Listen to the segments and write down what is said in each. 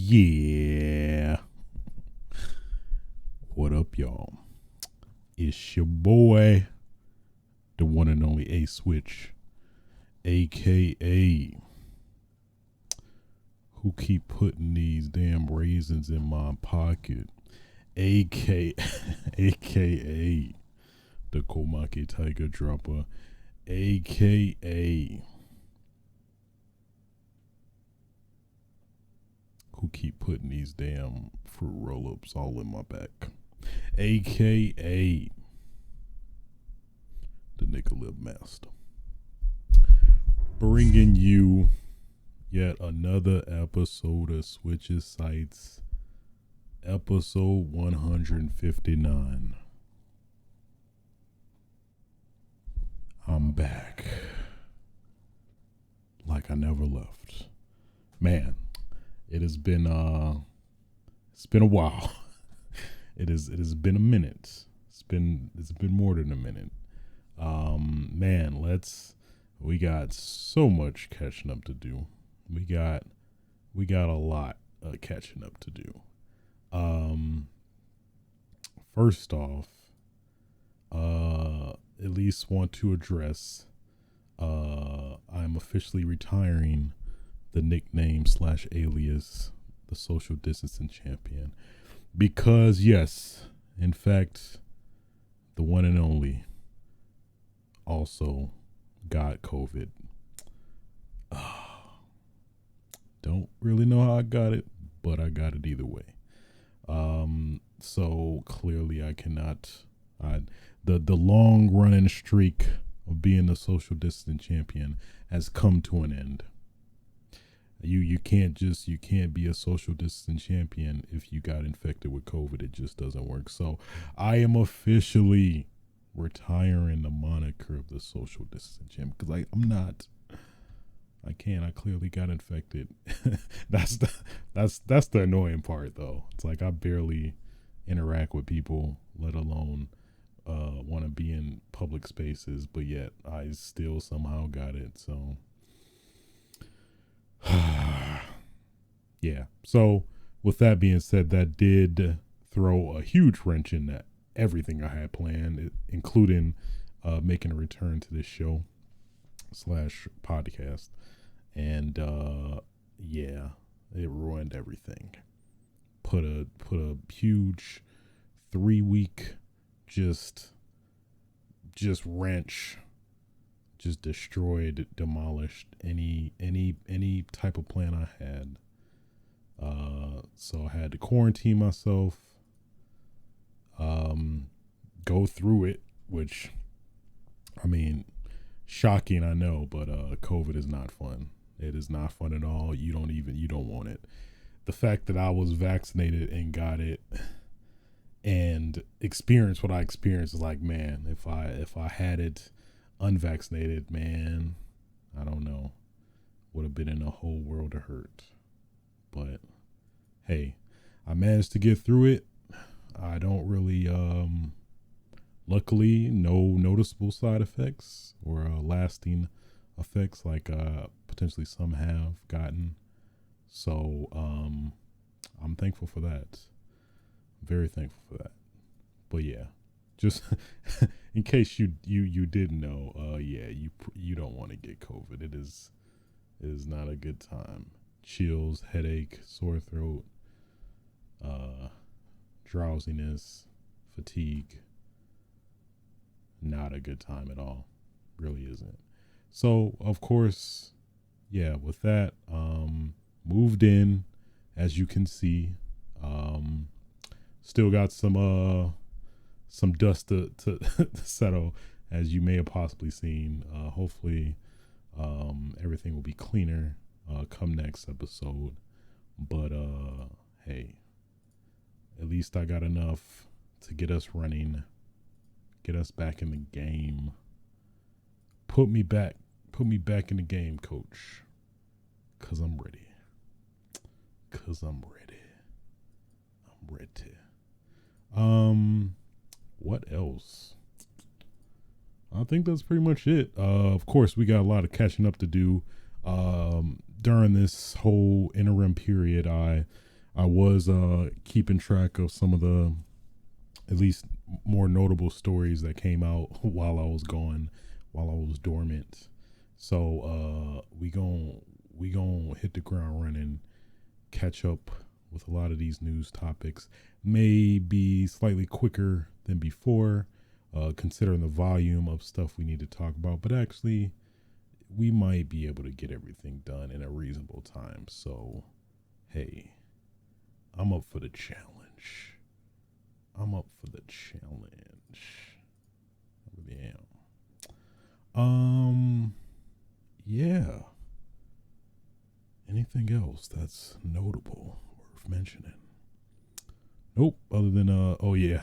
Yeah. What up, y'all? It's your boy, the one and only A Switch, aka who keep putting these damn raisins in my pocket, aka the Komake Tiger Dropper, aka who keep putting these damn fruit roll-ups all in my back, aka the Nigga Lib Master, bringing you yet another episode of Switches Sites, episode 159. I'm back like I never left. Man, it has been it's been a while. It has been a minute. It's been more than a minute. Man, we got so much catching up to do. We got a lot of catching up to do. First off, at least want to address I'm officially retiring the nickname / alias the social distancing champion, because yes, in fact, the one and only also got COVID. Don't really know how I got it, but I got it either way. So clearly I cannot, the long running streak of being the social distance champion has come to an end. You can't be a social distance champion if you got infected with COVID. It just doesn't work. So I am officially retiring the moniker of the social distance champion, because I clearly got infected. That's the annoying part, though. It's like I barely interact with people, let alone want to be in public spaces, but yet I still somehow got it. So yeah. So with that being said, that did throw a huge wrench in everything I had planned, including making a return to this show / podcast. And yeah, it ruined everything. Put a huge 3-week just wrench, just destroyed, demolished any type of plan I had. So I had to quarantine myself, go through it, which, I mean, shocking, I know, but COVID is not fun. It is not fun at all. You don't want it. The fact that I was vaccinated and got it and experienced what I experienced is like, man, if I had it unvaccinated, man, I don't know, would have been in a whole world of hurt. But hey, I managed to get through it. I don't really, luckily, no noticeable side effects or lasting effects like potentially some have gotten. So I'm thankful for that. Very thankful for that. But yeah, just in case you didn't know, yeah, you don't want to get COVID. It is not a good time. Chills, headache, sore throat, drowsiness, fatigue. Not a good time at all. Really isn't. So of course, yeah, with that, moved in, as you can see. Still got some dust to settle, as you may have possibly seen. Hopefully everything will be cleaner come next episode. But hey, at least I got enough to get us running, get us back in the game. Put me back in the game, coach. Cause I'm ready. What else? I think that's pretty much it. Of course, we got a lot of catching up to do. During this whole interim period, I I was keeping track of some of the at least more notable stories that came out while I was gone, while I was dormant. So we gon' hit the ground running, catch up with a lot of these news topics. May be slightly quicker than before, considering the volume of stuff we need to talk about. But actually, we might be able to get everything done in a reasonable time. So, hey, I'm up for the challenge. I really am. Yeah. Anything else that's notable, worth mentioning? Nope. Other than oh yeah,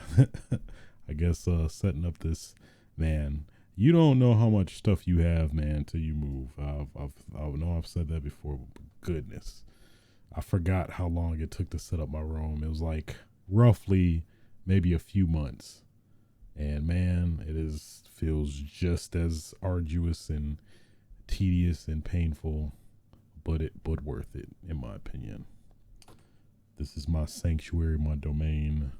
I guess setting up this, man. You don't know how much stuff you have, man, till you move. I know I've said that before, but goodness, I forgot how long it took to set up my room. It was like roughly maybe a few months, and man, feels just as arduous and tedious and painful, but worth it in my opinion. This is my sanctuary, my domain,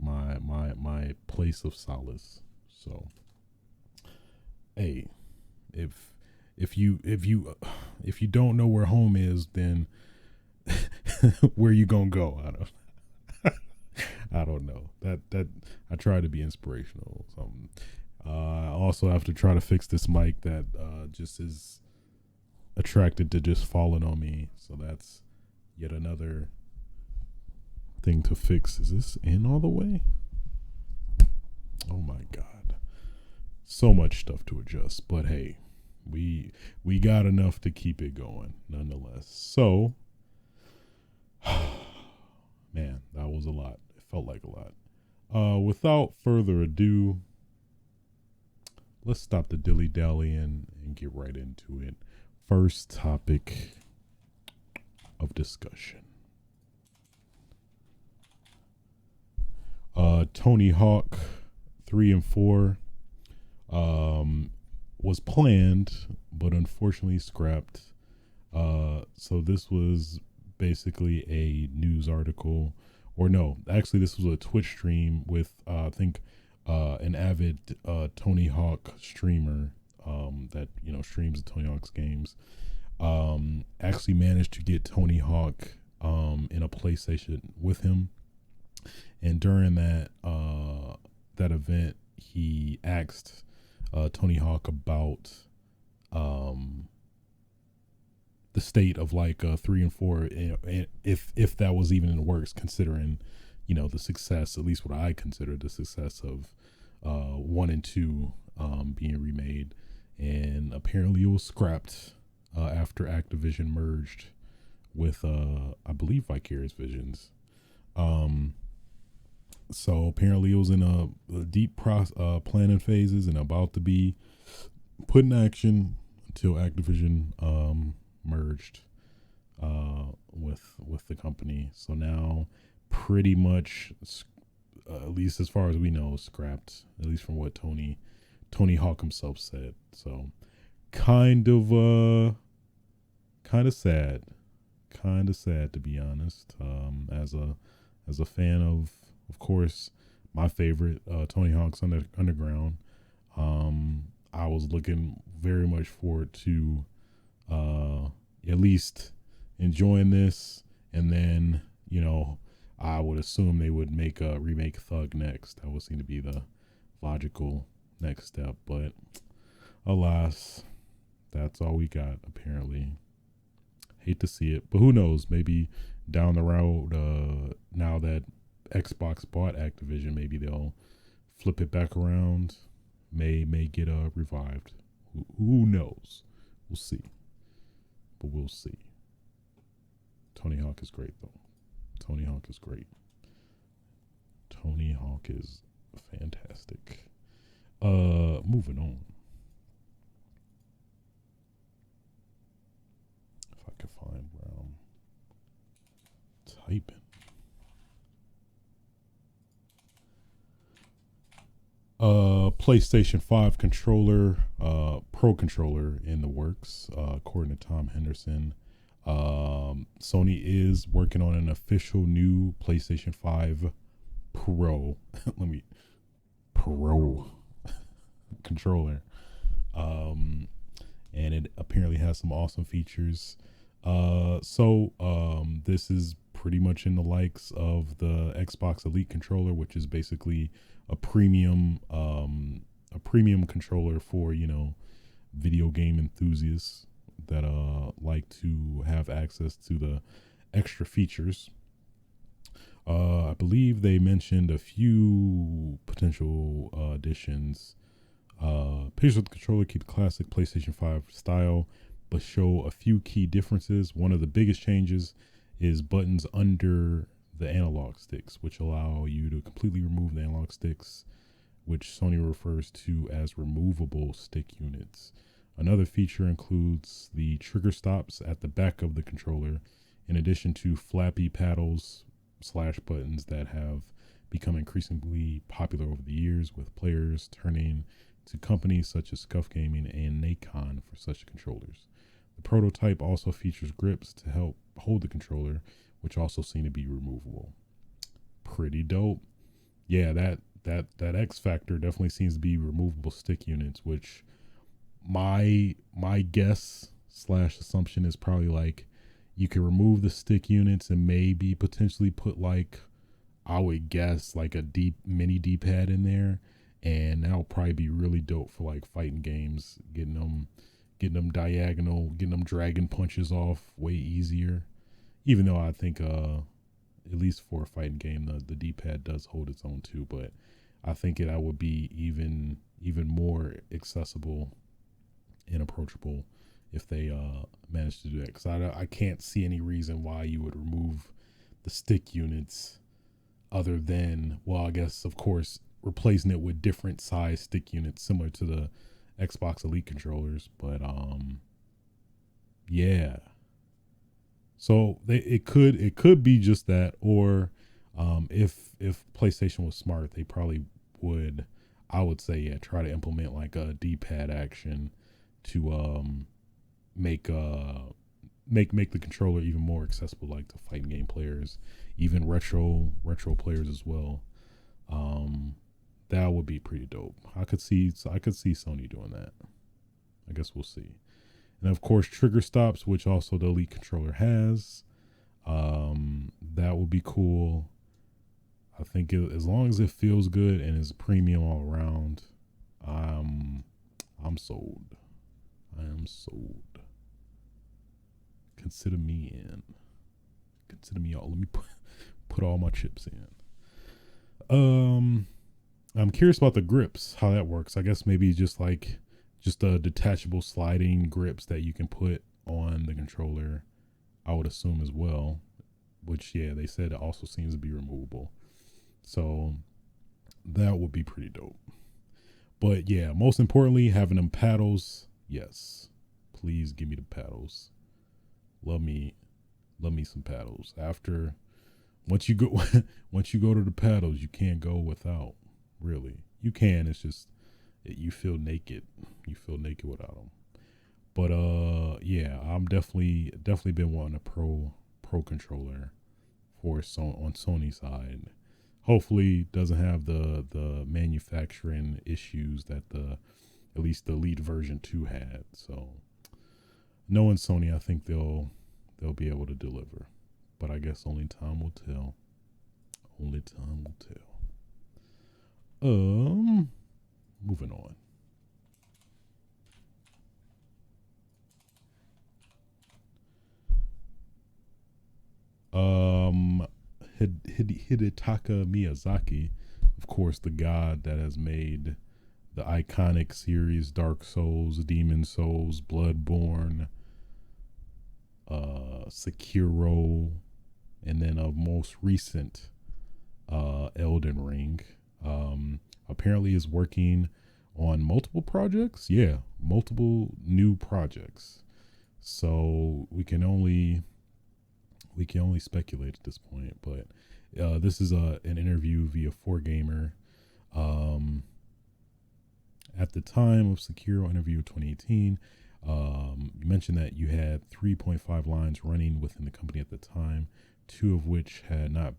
my place of solace. So, hey, if you don't know where home is, then where you gonna go? I don't know. That I try to be inspirational. I also have to try to fix this mic that just is attracted to just falling on me. So that's yet another thing to fix. Is this in all the way? Oh my god. So much stuff to adjust, but hey, we got enough to keep it going nonetheless. So man, that was a lot. It felt like a lot. Without further ado, let's stop the dilly-dallying and get right into it. First topic of discussion. Tony Hawk 3 and 4 was planned, but unfortunately scrapped. So this was basically a news article, or no, actually this was a Twitch stream with I think an avid Tony Hawk streamer that streams the Tony Hawk's games. Actually managed to get Tony Hawk in a PlayStation with him, and during that event, he asked Tony Hawk about the state of like 3 and 4, and if that was even in the works, considering the success, at least what I consider the success of 1 and 2 being remade, and apparently it was scrapped after Activision merged with I believe Vicarious Visions. So apparently it was in a deep planning phases and about to be put in action until Activision merged with the company. So now pretty much, at least as far as we know, scrapped, at least from what Tony Hawk himself said. So kind of sad to be honest. As a fan of course, my favorite, Tony Hawk's Underground. I was looking very much forward to at least enjoying this, and then I would assume they would make a remake Thug next. That would seem to be the logical next step, but alas, that's all we got apparently. Hate to see it, but who knows? Maybe down the road, now that Xbox bought Activision, maybe they'll flip it back around. May get revived. Who knows? We'll see. But we'll see. Tony Hawk is great though. Tony Hawk is great. Tony Hawk is fantastic. Moving on. If I could find where I'm typing. PlayStation 5 controller, Pro controller in the works, according to Tom Henderson. Sony is working on an official new PlayStation 5 Pro. Let me Pro controller. And it apparently has some awesome features. This is pretty much in the likes of the Xbox Elite controller, which is basically a premium controller for, video game enthusiasts that like to have access to the extra features. I believe they mentioned a few potential additions. Pictures of the controller keep the classic PlayStation 5 style, but show a few key differences. One of the biggest changes is buttons under the analog sticks, which allow you to completely remove the analog sticks, which Sony refers to as removable stick units. Another feature includes the trigger stops at the back of the controller, in addition to flappy paddles / buttons that have become increasingly popular over the years, with players turning to companies such as Scuff Gaming and Nacon for such controllers. The prototype also features grips to help hold the controller, which also seem to be removable. Pretty dope. Yeah, that X factor definitely seems to be removable stick units, which my guess / assumption is probably like you can remove the stick units and maybe potentially put like, I would guess, like a mini D-pad in there, and that'll probably be really dope for like fighting games, getting them diagonal, getting them dragon punches off way easier. Even though I think at least for a fighting game the D-pad does hold its own too, but I think that would be even more accessible and approachable if they managed to do that, because I can't see any reason why you would remove the stick units other than, well, I guess of course replacing it with different size stick units similar to the Xbox Elite controllers. But yeah, so it could be just that, or if PlayStation was smart, they probably would, I would say, yeah, try to implement like a D-pad action to make the controller even more accessible, like to fighting game players, even retro players as well. That would be pretty dope. I could see Sony doing that. I guess we'll see. And of course, trigger stops, which also the Elite controller has. That would be cool. I think as long as it feels good and is premium all around, I'm sold. I am sold. Consider me in. Consider me all. Let me put all my chips in. I'm curious about the grips, how that works. I guess maybe just detachable sliding grips that you can put on the controller, I would assume as well. Which, yeah, they said it also seems to be removable. So that would be pretty dope. But yeah, most importantly, having them paddles. Yes, please give me the paddles. Love me some paddles. Once you go to the paddles, you can't go without. Really, you can. It's just you feel naked. You feel naked without them. But yeah, I'm definitely been wanting a pro controller on Sony's side. Hopefully, doesn't have the manufacturing issues that at least the Elite version 2 had. So, knowing Sony, I think they'll be able to deliver. But I guess only time will tell. Only time will tell. Moving on. Hidetaka Miyazaki, of course, the god that has made the iconic series Dark Souls, Demon Souls, Bloodborne, Sekiro, and then a most recent Elden Ring. Apparently is working on multiple projects. Yeah, multiple new projects. So we can only speculate at this point. But this is an interview via 4Gamer. At the time of Sekiro interview 2018, You mentioned that you had 3.5 lines running within the company at the time, two of which had not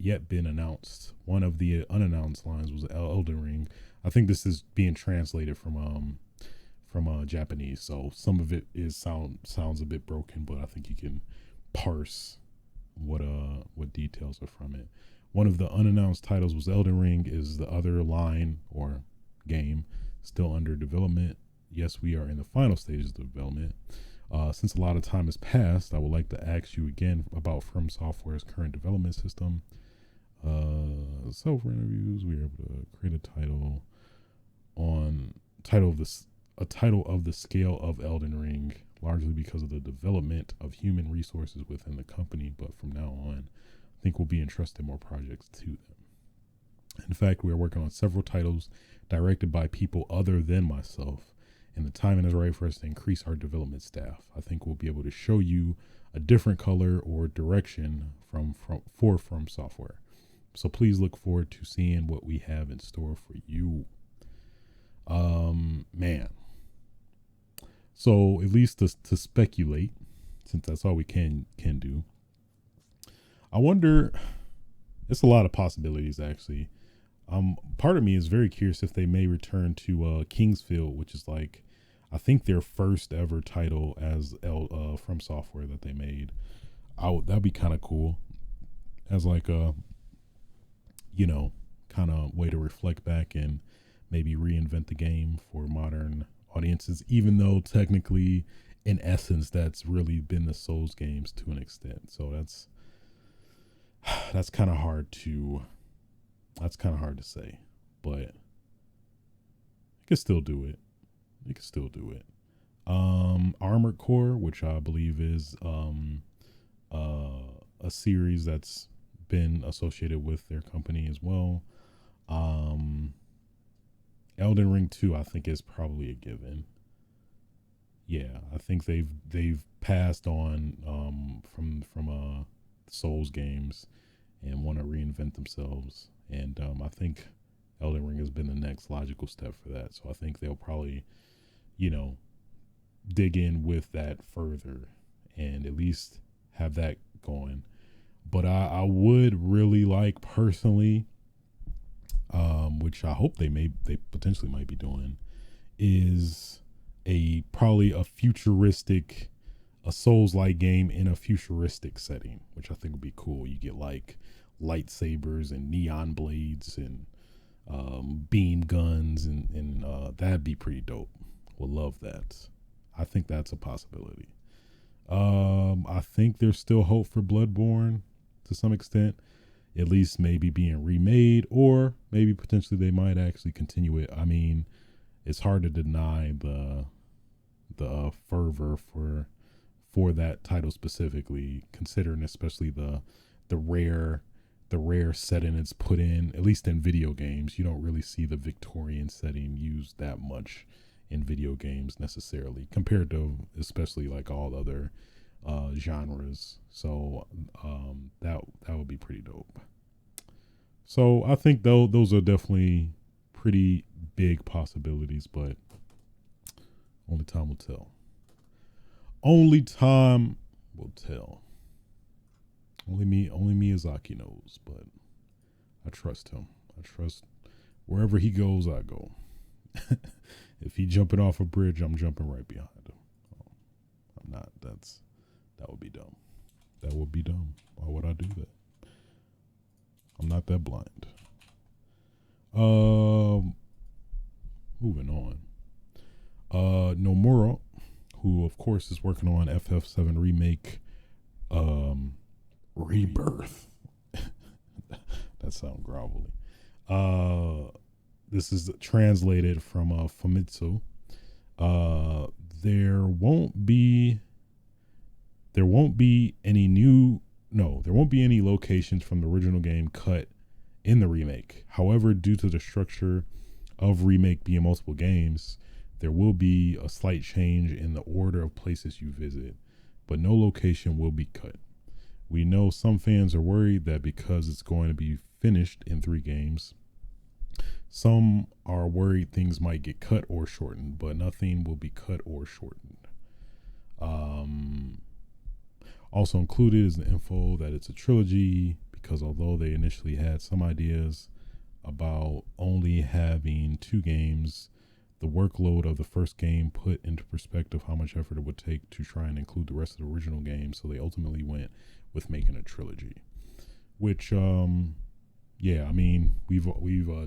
yet been announced. One of the unannounced lines was Elden Ring. I think this is being translated from Japanese, so some of it sounds a bit broken, but I think you can parse what details are from it. One of the unannounced titles was Elden Ring. Is the other line or game still under development? Yes, we are in the final stages of development. Since a lot of time has passed, I would like to ask you again about From Software's current development system. So for interviews, we were able to create a title of the scale of Elden Ring, largely because of the development of human resources within the company. But from now on, I think we'll be entrusted more projects to them. In fact, we are working on several titles directed by people other than myself, and the timing is right for us to increase our development staff. I think we'll be able to show you a different color or direction from Software. So please look forward to seeing what we have in store for you. Man. So at least to speculate, since that's all we can do. I wonder, it's a lot of possibilities actually. Part of me is very curious if they may return to Kingsfield, which is like, I think their first ever title as From Software that they made. That'd be kind of cool as like a, kind of way to reflect back and maybe reinvent the game for modern audiences, even though technically in essence that's really been the Souls games to an extent. So that's kind of hard to say, but you can still do it. Armored Core, which I believe is a series that's been associated with their company as well. Elden Ring 2, I think, is probably a given. Yeah, I think they've passed on from Souls games and want to reinvent themselves. And I think Elden Ring has been the next logical step for that. So I think they'll probably, dig in with that further and at least have that going. But I would really like personally, which I hope they potentially might be doing, is probably a futuristic, a Souls-like game in a futuristic setting, which I think would be cool. You get like lightsabers and neon blades and beam guns and that'd be pretty dope. Would love that. I think that's a possibility. I think there's still hope for Bloodborne to some extent, at least maybe being remade, or maybe potentially they might actually continue it. I mean, it's hard to deny the fervor for that title specifically, considering especially the rare setting it's put in. At least in video games, you don't really see the Victorian setting used that much in video games necessarily, compared to especially like all other genres. So that would be pretty dope. So I think those are definitely pretty big possibilities, but only time will tell. Only time will tell. Only Miyazaki knows, but I trust him. I trust wherever he goes, I go. If he jumping off a bridge, I'm jumping right behind him. I'm not. That would be dumb. That would be dumb. Why would I do that? I'm not that blind. Moving on. Nomura, who of course is working on FF7 remake, Rebirth. That sounds grovelly. This is translated from Famitsu. There won't be any locations from the original game cut in the remake. However, due to the structure of remake being multiple games, there will be a slight change in the order of places you visit, but no location will be cut. We know some fans are worried that because it's going to be finished in 3 games, Some are worried things might get cut or shortened, but nothing will be cut or shortened. Also included is the info that it's a trilogy, because although they initially had some ideas about only having 2 games, the workload of the first game put into perspective how much effort it would take to try and include the rest of the original game, so they ultimately went with making a trilogy. Which, yeah, I mean, we've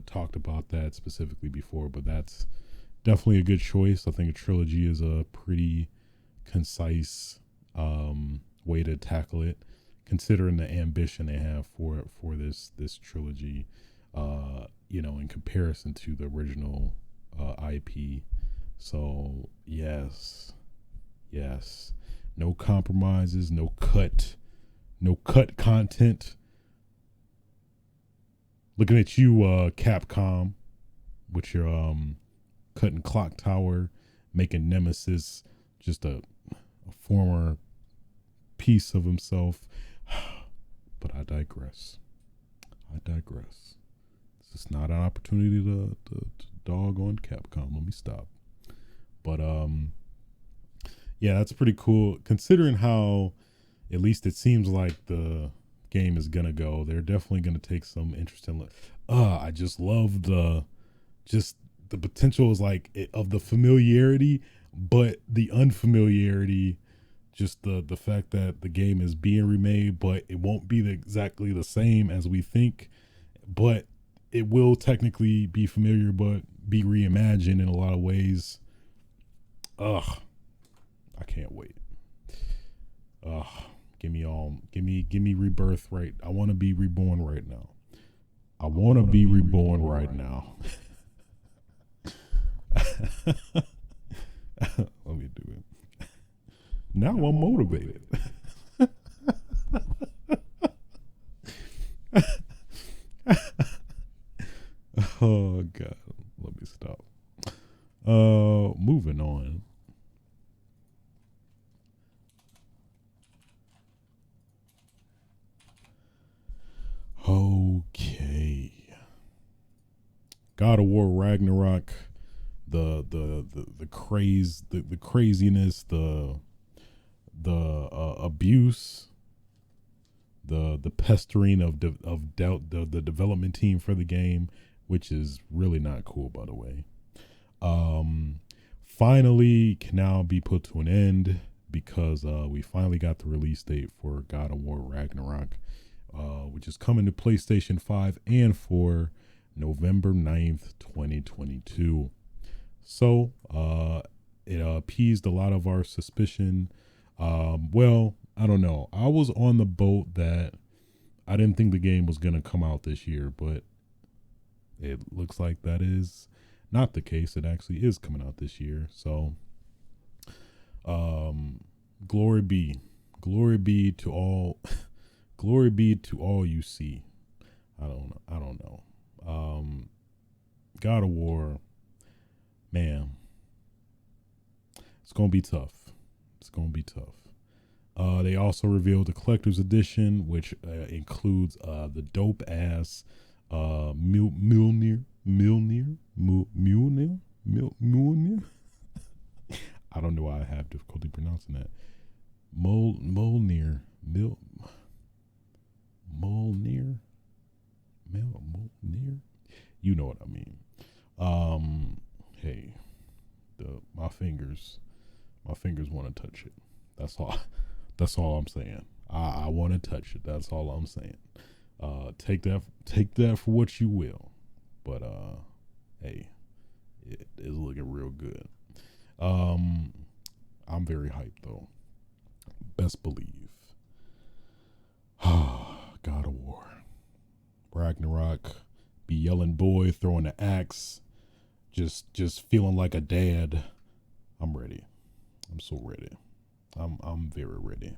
talked about that specifically before, but that's definitely a good choice. I think a trilogy is a pretty concise way to tackle it, considering the ambition they have for this trilogy. In comparison to the original IP. So yes, no compromises, no cut content. Looking at you, Capcom, with your cutting Clock Tower, making Nemesis just a former piece of himself. But I digress. This is not an opportunity to dog on Capcom. Let me stop. But yeah, that's pretty cool, considering how, at least it seems like the game is gonna go. They're definitely gonna take some interesting. I just love the potential is like of the familiarity, but the unfamiliarity. Just the fact that the game is being remade, but it won't be exactly the same as we think, but it will technically be familiar, but be reimagined in a lot of ways. I can't wait. Give me rebirth right. I want to be reborn right now. Let me do it. Now I'm motivated. Oh God, let me stop. Moving on. Okay. God of War Ragnarok, the craziness, the abuse, the pestering of the development team for the game, which is really not cool, by the way. Finally can now be put to an end, because we finally got the release date for God of War Ragnarok, which is coming to PlayStation 5 and 4 November 9th, 2022. So it appeased a lot of our suspicion. Well, I don't know. I was on the boat that I didn't think the game was going to come out this year, but it looks like that is not the case. It actually is coming out this year. So, glory be to all, glory be to all you see. I don't know. God of War, man, it's going to be tough. They also revealed the collector's edition, which includes the dope ass Mjolnir. I don't know why I have difficulty pronouncing that. Mjolnir. You know what I mean. Hey, my fingers want to touch it. That's all I'm saying. I want to touch it. That's all I'm saying. Take that for what you will. But hey, it is looking real good. I'm very hyped though. Best believe. God of War. Ragnarok. Be yelling boy, throwing the axe. Just feeling like a dad. I'm ready. I'm so ready. I'm very ready.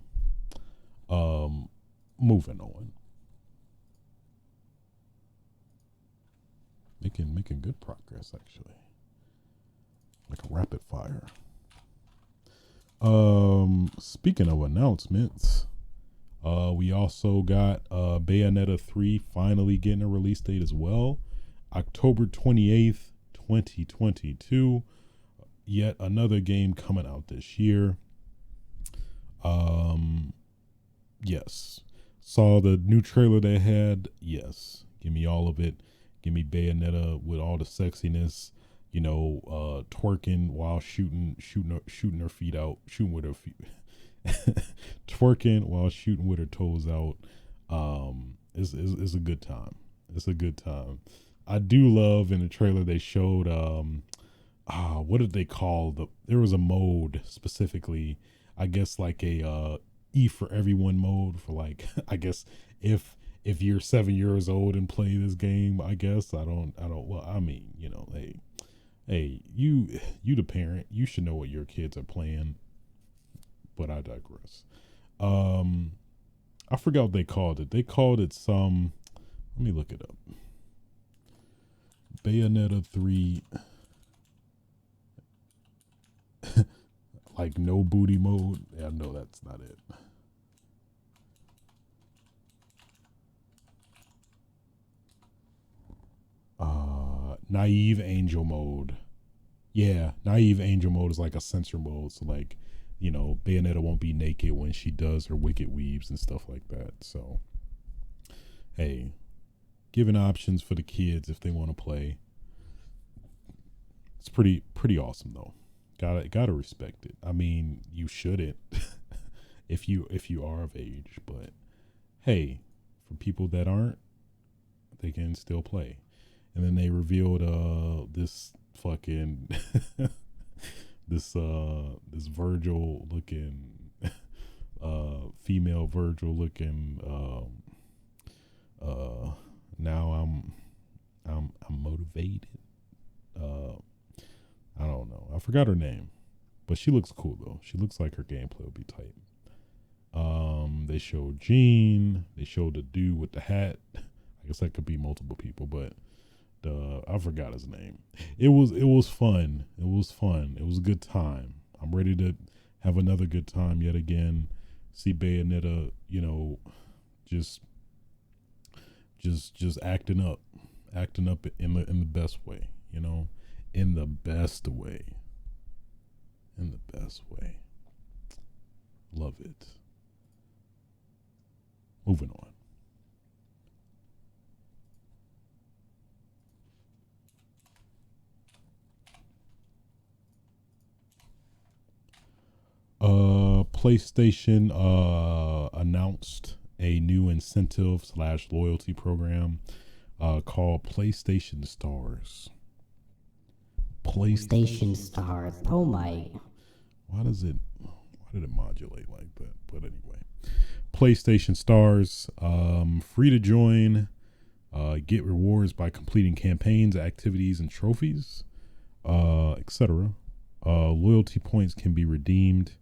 Moving on. Making good progress, actually. Like a rapid fire. Speaking of announcements, we also got Bayonetta 3 finally getting a release date as well. October 28th, 2022. Yet another game coming out this year. Yes. Saw the new trailer they had. Yes. Give me all of it. Give me Bayonetta with all the sexiness, twerking while shooting her feet out, shooting with her feet, twerking while shooting with her toes out. It's a good time. It's a good time. I do love in the trailer they showed what did they call there was a mode specifically, I guess like a E for everyone mode for like I guess if you're 7 years old and play this game, I guess I don't well, I mean, hey, you the parent, you should know what your kids are playing, but I digress. I forgot what they called it. They called it some, let me look it up. Bayonetta 3 like no booty mode. Yeah, no, that's not it. Naive angel mode. Yeah, naive angel mode is like a censor mode, so like, Bayonetta won't be naked when she does her wicked weaves and stuff like that. So hey, giving options for the kids if they want to play. It's pretty awesome though. Gotta respect it. I mean, you shouldn't if you are of age, but hey, for people that aren't, they can still play. And then they revealed this fucking this Virgil looking female Virgil looking now I'm motivated. I don't know. I forgot her name, but she looks cool though. She looks like her gameplay will be tight. They showed Jean. They showed the dude with the hat. I guess that could be multiple people, but I forgot his name. It was fun. It was fun. It was a good time. I'm ready to have another good time yet again. See Bayonetta, just acting up in the best way, in the best way. In the best way. Love it. Moving on. PlayStation announced a new incentive / loyalty program called PlayStation Stars. PlayStation Stars. Oh my. Why did it modulate like that? But anyway, PlayStation Stars, free to join, get rewards by completing campaigns, activities, and trophies, etc. Loyalty points can be redeemed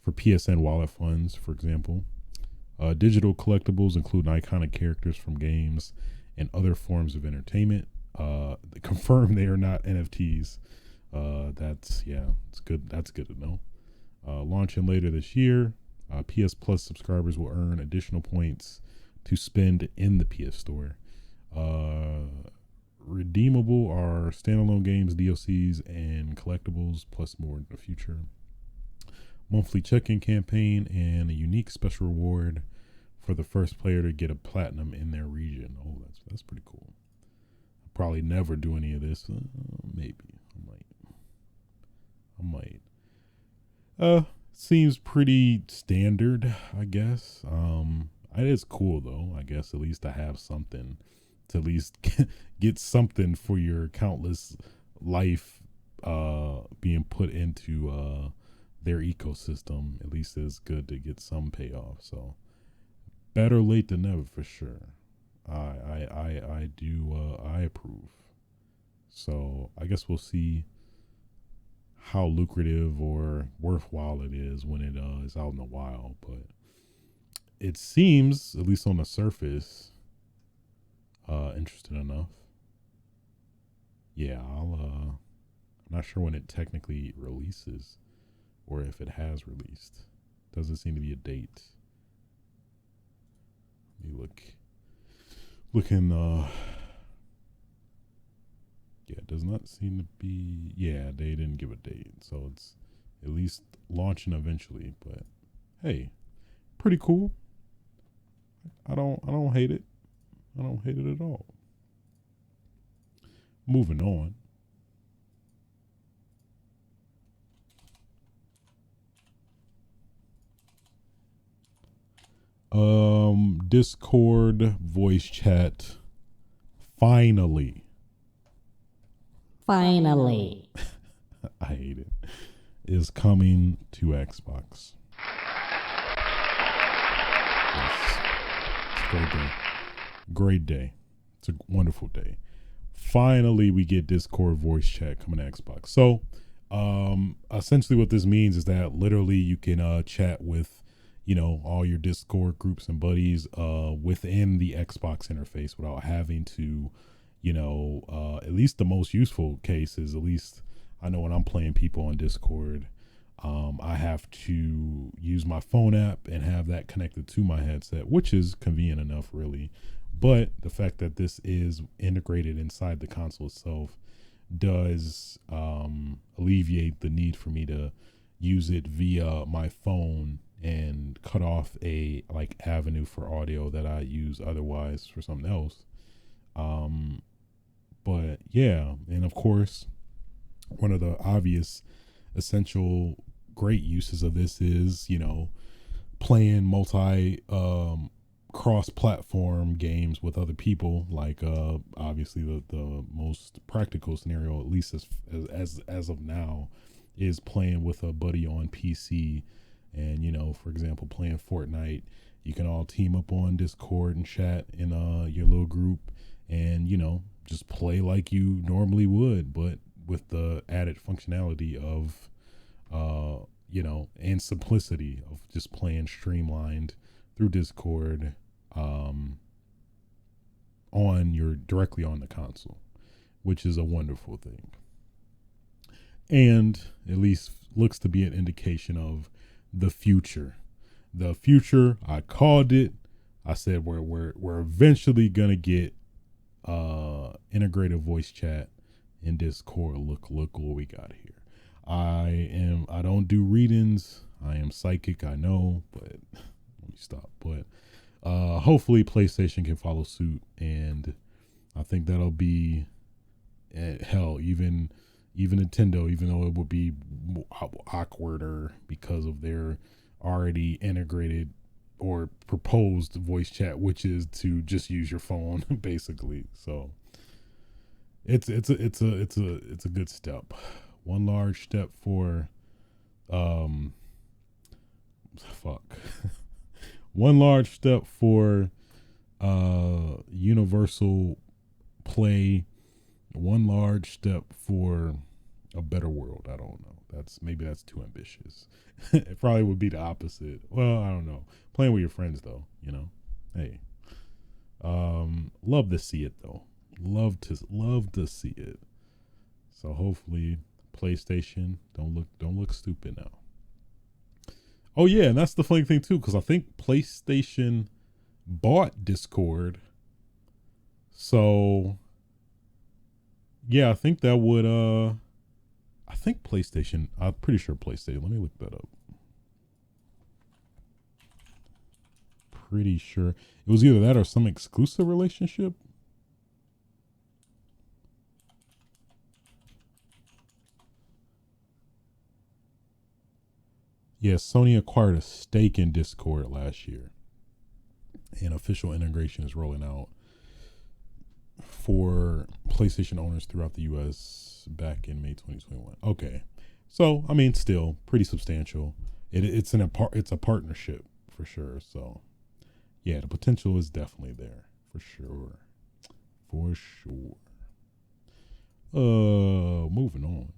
for PSN wallet funds, for example. Digital collectibles include iconic characters from games and other forms of entertainment. Confirm they are not NFTs. It's good. That's good to know. Launching later this year, PSplus subscribers will earn additional points to spend in the PS Store. Redeemable are standalone games, DLCs, and collectibles, plus more in the future. Monthly check-in campaign and a unique special reward for the first player to get a platinum in their region. Oh, that's pretty cool. I'll probably never do any of this. Maybe I might. Seems pretty standard, I guess. It is cool though. I guess at least I have something to at least get something for your countless life being put into their ecosystem. At least it's good to get some payoff. So better late than never for sure. I do I approve. So I guess we'll see how lucrative or worthwhile it is when it is out in the wild, but it seems, at least on the surface, interesting enough. Yeah, I'm not sure when it technically releases or if it has released. Doesn't seem to be a date. Let me look in Yeah, it does not seem to be. Yeah, they didn't give a date, so it's at least launching eventually. But hey, pretty cool. I don't hate it. I don't hate it at all. Moving on. Discord voice chat finally. Finally. I hate it. Is coming to Xbox. Yes. It's a great day. Great day. It's a wonderful day. Finally, we get Discord voice chat coming to Xbox. So, essentially, what this means is that literally you can chat with, all your Discord groups and buddies within the Xbox interface without having to, at least the most useful case is, at least I know when I'm playing people on Discord, I have to use my phone app and have that connected to my headset, which is convenient enough, really. But the fact that this is integrated inside the console itself does alleviate the need for me to use it via my phone and cut off a avenue for audio that I use otherwise for something else. But yeah, and of course, one of the obvious essential great uses of this is, playing multi cross-platform games with other people, obviously the most practical scenario, at least as of now, is playing with a buddy on PC. And for example, playing Fortnite, you can all team up on Discord and chat in your little group, and just play like you normally would, but with the added functionality of and simplicity of just playing streamlined through Discord directly on the console, which is a wonderful thing, and at least looks to be an indication of the future. I called it. I said we're eventually gonna get integrated voice chat in Discord. Look what we got here. I don't do readings. I am psychic, I know, but let me stop. But hopefully PlayStation can follow suit, and I think that'll be hell, even Nintendo, even though it would be awkwarder because of their already integrated or proposed voice chat, which is to just use your phone basically. So it's a good step. One large step for one large step for universal play, one large step for a better world. I don't know. Maybe that's too ambitious. It probably would be the opposite. Well, I don't know. Playing with your friends though, Hey. Love to see it though. Love to see it. So hopefully PlayStation don't look stupid now. Oh yeah, and that's the funny thing too, because I think PlayStation bought Discord. So yeah, I think that would I think PlayStation, I'm pretty sure PlayStation, let me look that up. Pretty sure it was either that or some exclusive relationship. Yeah, Sony acquired a stake in Discord last year, and official integration is rolling out for PlayStation owners throughout the U.S. back in May 2021. Okay, so I mean, still pretty substantial. It's a partnership for sure. So yeah, the potential is definitely there for sure. Moving on.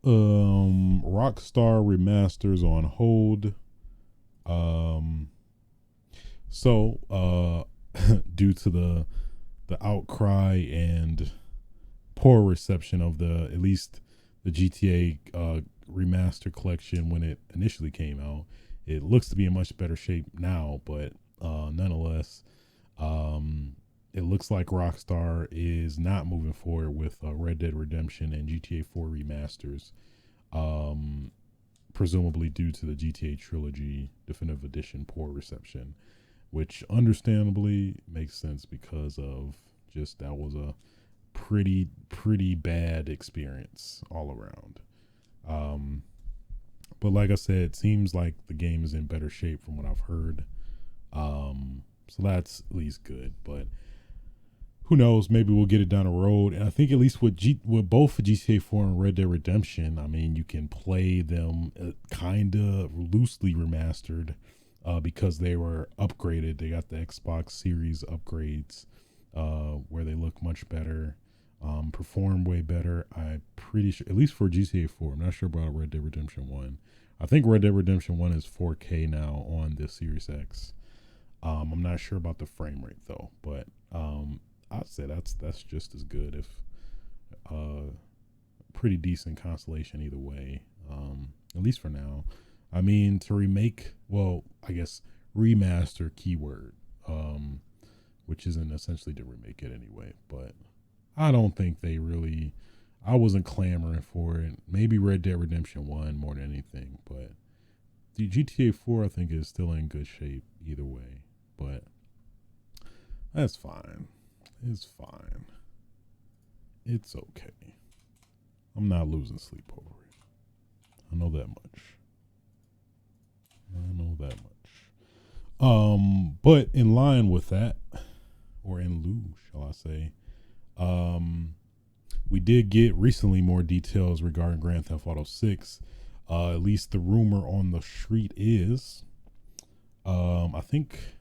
Rockstar remasters on hold. Due to the outcry and poor reception of at least the GTA remaster collection when it initially came out, it looks to be in much better shape now, but nonetheless, it looks like Rockstar is not moving forward with Red Dead Redemption and GTA 4 remasters, presumably due to the GTA Trilogy Definitive Edition poor reception, which understandably makes sense because of just that was a pretty bad experience all around. But like I said, it seems like the game is in better shape from what I've heard. So that's at least good, but who knows? Maybe we'll get it down the road. And I think at least with both GTA 4 and Red Dead Redemption, I mean, you can play them kind of loosely remastered because they were upgraded. They got the Xbox Series upgrades where they look much better, perform way better. I'm pretty sure, at least for GTA 4. I'm not sure about Red Dead Redemption 1. I think Red Dead Redemption 1 is 4K now on the Series X. I'm not sure about the frame rate though, but I'd say that's just as good, if pretty decent constellation either way, at least for now. I mean, to remake, well, I guess remaster keyword, which isn't essentially to remake it anyway, but I don't think they really, I wasn't clamoring for it. Maybe Red Dead Redemption 1 more than anything, but the GTA 4 I think is still in good shape either way, but that's fine. It's fine. It's okay. I'm not losing sleep over it. I know that much. But in line with that, or in lieu, shall I say, we did get recently more details regarding Grand Theft Auto 6. At least the rumor on the street is, I think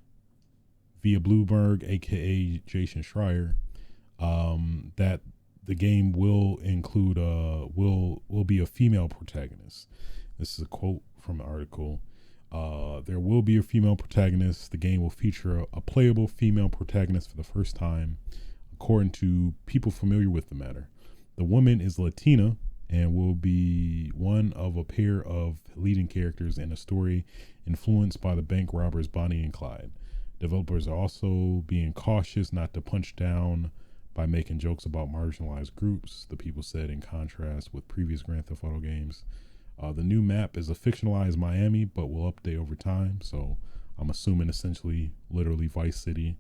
via Bloomberg, aka Jason Schreier, that the game will include will be a female protagonist. This is a quote from the article. There will be a female protagonist. The game will feature a playable female protagonist for the first time, according to people familiar with the matter. The woman is Latina and will be one of a pair of leading characters in a story influenced by the bank robbers Bonnie and Clyde. Developers are also being cautious not to punch down by making jokes about marginalized groups, the people said, in contrast with previous Grand Theft Auto games. The new map is a fictionalized Miami, but will update over time, so I'm assuming essentially literally Vice City.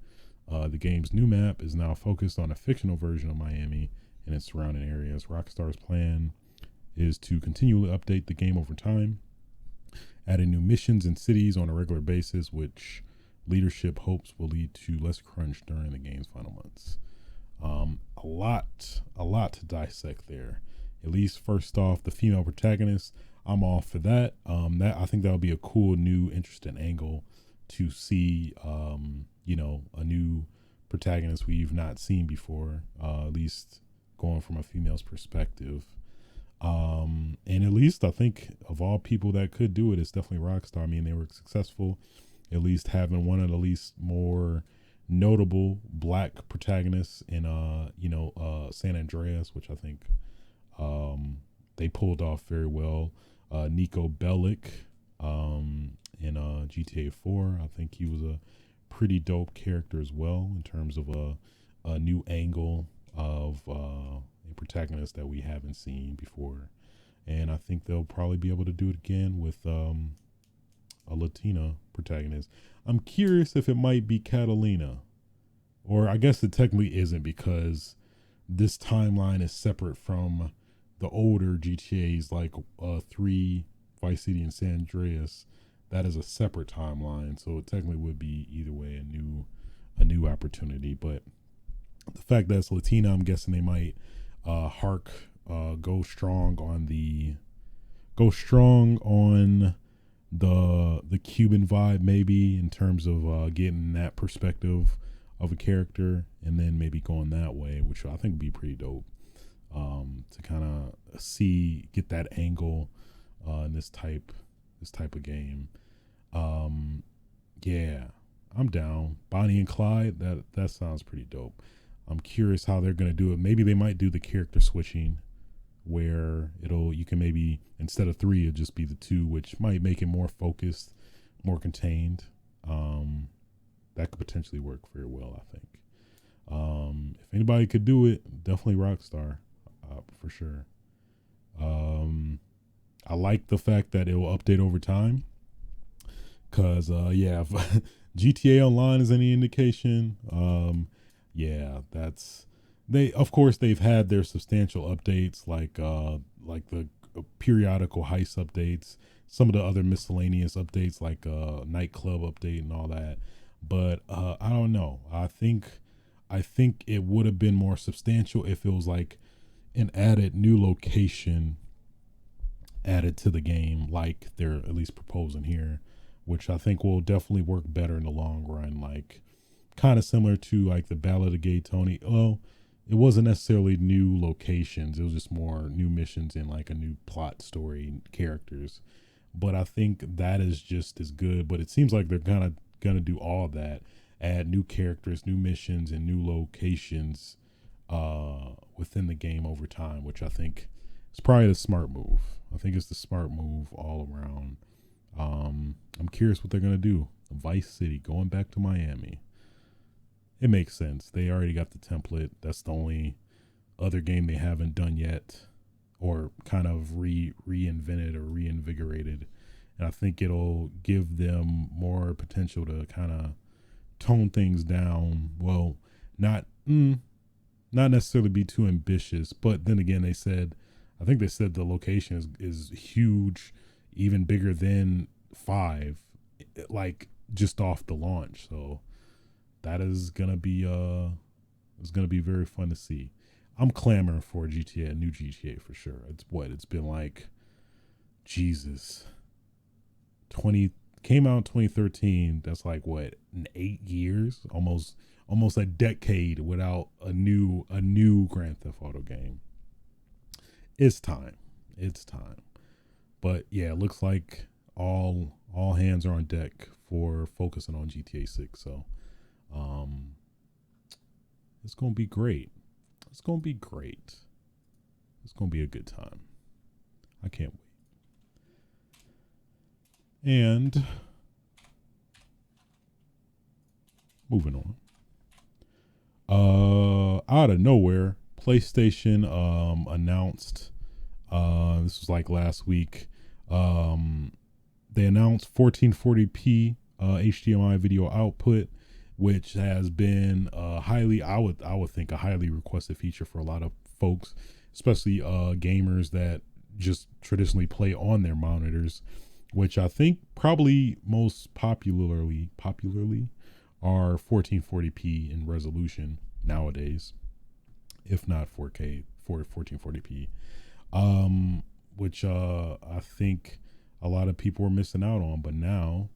The game's new map is now focused on a fictional version of Miami and its surrounding areas. Rockstar's plan is to continually update the game over time, adding new missions and cities on a regular basis, which leadership hopes will lead to less crunch during the game's final months. A lot to dissect there. At least first off, the female protagonist, I'm all for that. I think that'll be a cool, new, interesting angle to see, a new protagonist we've not seen before, at least going from a female's perspective. And at least I think of all people that could do it, it's definitely Rockstar. I mean, they were successful, at least having one of the least more notable black protagonists in San Andreas, which I think they pulled off very well. Nico Bellic in GTA 4, I think he was a pretty dope character as well in terms of a new angle of a protagonist that we haven't seen before. And I think they'll probably be able to do it again with a Latina protagonist. I'm curious if it might be Catalina, or I guess it technically isn't, because this timeline is separate from the older GTAs like 3, Vice City, and San Andreas. That is a separate timeline, so it technically would be either way a new opportunity. But the fact that it's Latina, I'm guessing they might go strong on the Cuban vibe, maybe, in terms of getting that perspective of a character, and then maybe going that way, which I think would be pretty dope, to kind of get that angle in this type of game. Yeah, I'm down. Bonnie and Clyde, that sounds pretty dope. I'm curious how they're gonna do it. Maybe they might do the character switching, where you can maybe, instead of 3, it'll just be the 2, which might make it more focused more contained. That could potentially work very well, I think. If anybody could do it, definitely Rockstar, for sure. I like the fact that it will update over time, cause yeah, if GTA Online is any indication, yeah, that's they. Of course, they've had their substantial updates, like the periodical heist updates, some of the other miscellaneous updates, like nightclub update and all that. But I don't know. I think it would have been more substantial if it was like an added new location added to the game, like they're at least proposing here, which I think will definitely work better in the long run. Like kind of similar to like the Ballad of Gay Tony. Oh, it wasn't necessarily new locations. It was just more new missions and like a new plot story and characters. But I think that is just as good. But it seems like they're kind of gonna do all that, add new characters, new missions, and new locations within the game over time, which I think is probably the smart move. I think it's the smart move all around. I'm curious what they're gonna do. Vice City going back to Miami. It makes sense. They already got the template. That's the only other game they haven't done yet, or kind of reinvented or reinvigorated. And I think it'll give them more potential to kind of tone things down. Well, not necessarily be too ambitious, but then again, I think they said the location is huge, even bigger than 5, like just off the launch. So that is gonna be very fun to see. I'm clamoring for a new GTA for sure. It's been like Jesus. 20 came out in 2013. That's like what, 8 years, almost a decade without a new Grand Theft Auto game. It's time. But yeah, it looks like all hands are on deck for focusing on GTA 6. So it's gonna be great. It's gonna be a good time. I can't wait. And moving on. Out of nowhere, PlayStation announced, this was like last week, they announced 1440p HDMI video output, which has been I would think a highly requested feature for a lot of folks, especially gamers that just traditionally play on their monitors, which I think probably most popularly are 1440p in resolution nowadays, if not 4K for 1440p, which I think a lot of people were missing out on, but now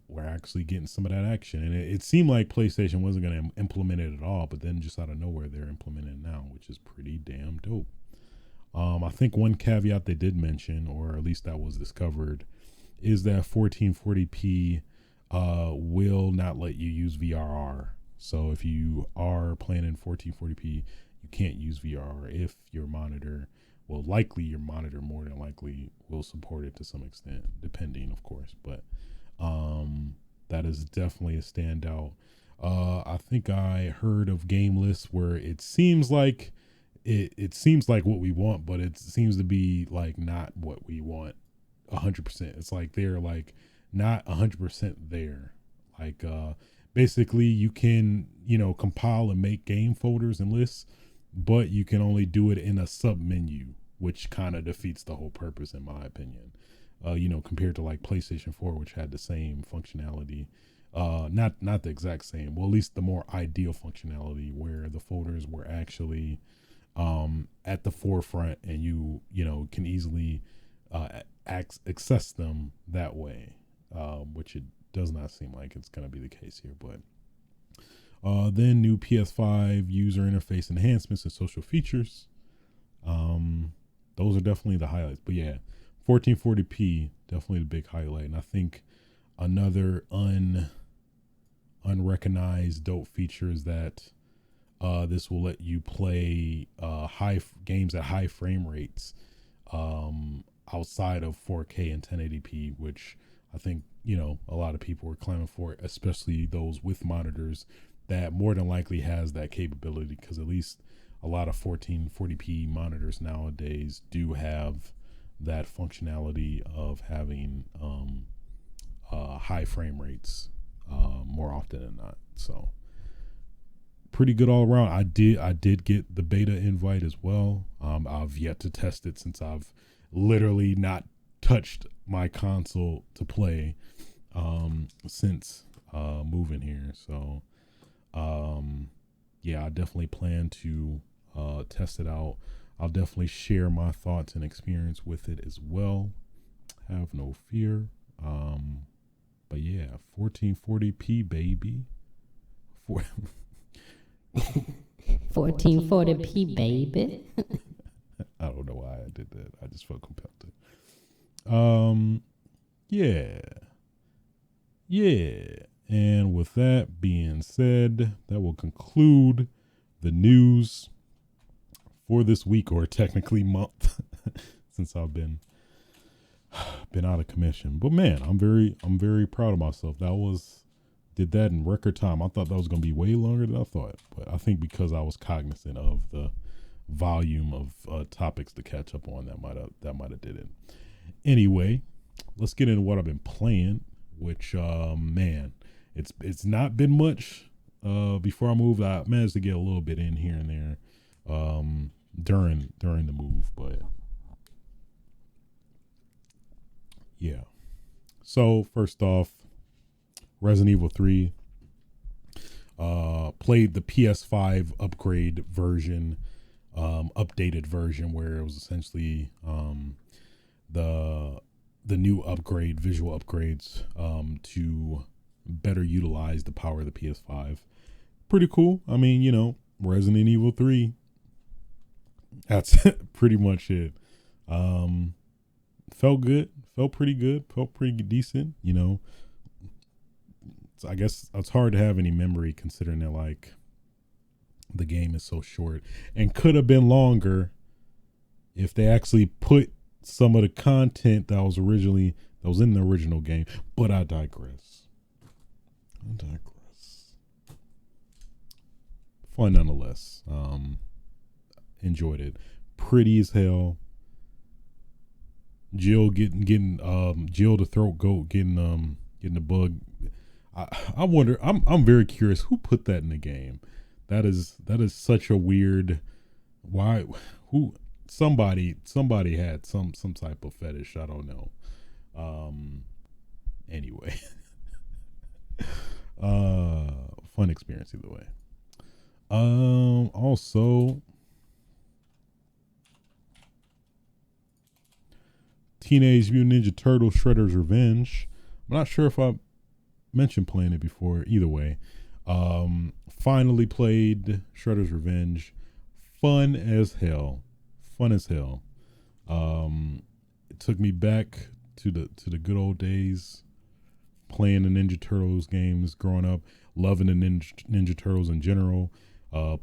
we're actually getting some of that action. And it seemed like PlayStation wasn't going to implement it at all, but then just out of nowhere they're implementing it now, which is pretty damn dope. I think one caveat they did mention, or at least that was discovered, is that 1440p will not let you use VRR. So if you are playing in 1440p, you can't use VRR if your monitor more than likely will support it to some extent, depending, of course. But that is definitely a standout. I think I heard of game lists where it seems like what we want, but it seems to be like not what we want 100%. It's like they're like not 100% there. Like basically you can, compile and make game folders and lists, but you can only do it in a sub menu, which kind of defeats the whole purpose in my opinion. Compared to like PlayStation 4, which had the same functionality, not the exact same, well, at least the more ideal functionality where the folders were actually at the forefront, and you can easily access them that way, which it does not seem like it's going to be the case here. But then new PS5 user interface enhancements and social features, those are definitely the highlights. But yeah, 1440p definitely the big highlight. And I think another unrecognized dope feature is that this will let you play games at high frame rates outside of 4K and 1080p, which I think, a lot of people were clamoring for it, especially those with monitors that more than likely has that capability, because at least a lot of 1440p monitors nowadays do have that functionality of having high frame rates more often than not. So pretty good all around. I did get the beta invite as well. I've yet to test it since I've literally not touched my console to play since moving here. So yeah, I definitely plan to test it out. I'll definitely share my thoughts and experience with it as well. Have no fear. But yeah, 1440p baby. 1440p, baby. I don't know why I did that. I just felt compelled to. Yeah. And with that being said, that will conclude the news for this week, or technically month, since I've been out of commission. But man, I'm very proud of myself. Did that in record time. I thought that was going to be way longer than I thought, but I think because I was cognizant of the volume of topics to catch up on, that might have did it. Anyway, let's get into what I've been playing, which man, it's not been much. Before I moved, I managed to get a little bit in here and there during the move, but yeah. So first off, Resident Evil 3. Played the PS5 upgrade version, updated version, where it was essentially the new upgrade, visual upgrades to better utilize the power of the PS5. Pretty cool. I mean, Resident Evil 3. That's pretty much it. Felt good. Felt pretty good. Felt pretty decent. So I guess it's hard to have any memory considering that the game is so short, and could have been longer if they actually put some of the content that was in the original game. But I digress. Fun nonetheless. Enjoyed it. Pretty as hell. Jill getting Jill the throat goat getting the bug. I wonder. I'm very curious who put that in the game. That is such a weird. Why? Who? Somebody had some type of fetish. I don't know. Anyway. Fun experience either way. Also, Teenage Mutant Ninja Turtles Shredder's Revenge. I'm not sure if I mentioned playing it before. Either way, finally played Shredder's Revenge. Fun as hell. It took me back to the good old days, playing the Ninja Turtles games growing up, loving the Ninja Turtles in general.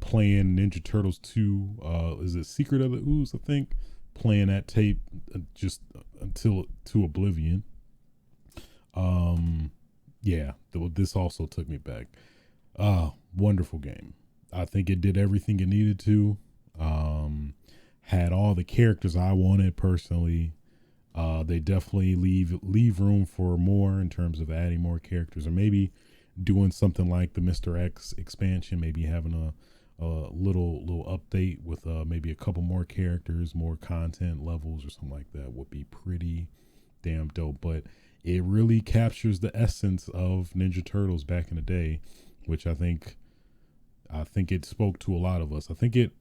Playing Ninja Turtles 2, is it Secret of the Ooze, I think. Playing that tape just until to oblivion. Yeah, this also took me back. Wonderful game. I think it did everything it needed to. Had all the characters I wanted personally. They definitely leave room for more in terms of adding more characters, or maybe doing something like the Mr. X expansion, maybe having a little update with maybe a couple more characters, more content levels, or something like that would be pretty damn dope. But it really captures the essence of Ninja Turtles back in the day, which I think it spoke to a lot of us. I think it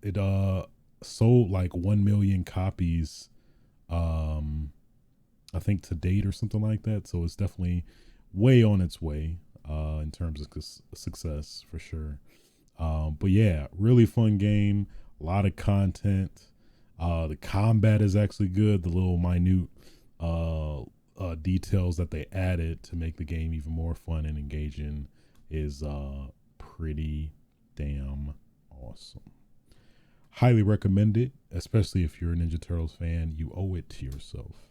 sold like 1 million copies, I think to date or something like that. So it's definitely way on its way in terms of success for sure. But yeah, really fun game, a lot of content. The combat is actually good. The little minute details that they added to make the game even more fun and engaging is pretty damn awesome. Highly recommend it, especially if you're a Ninja Turtles fan. You owe it to yourself.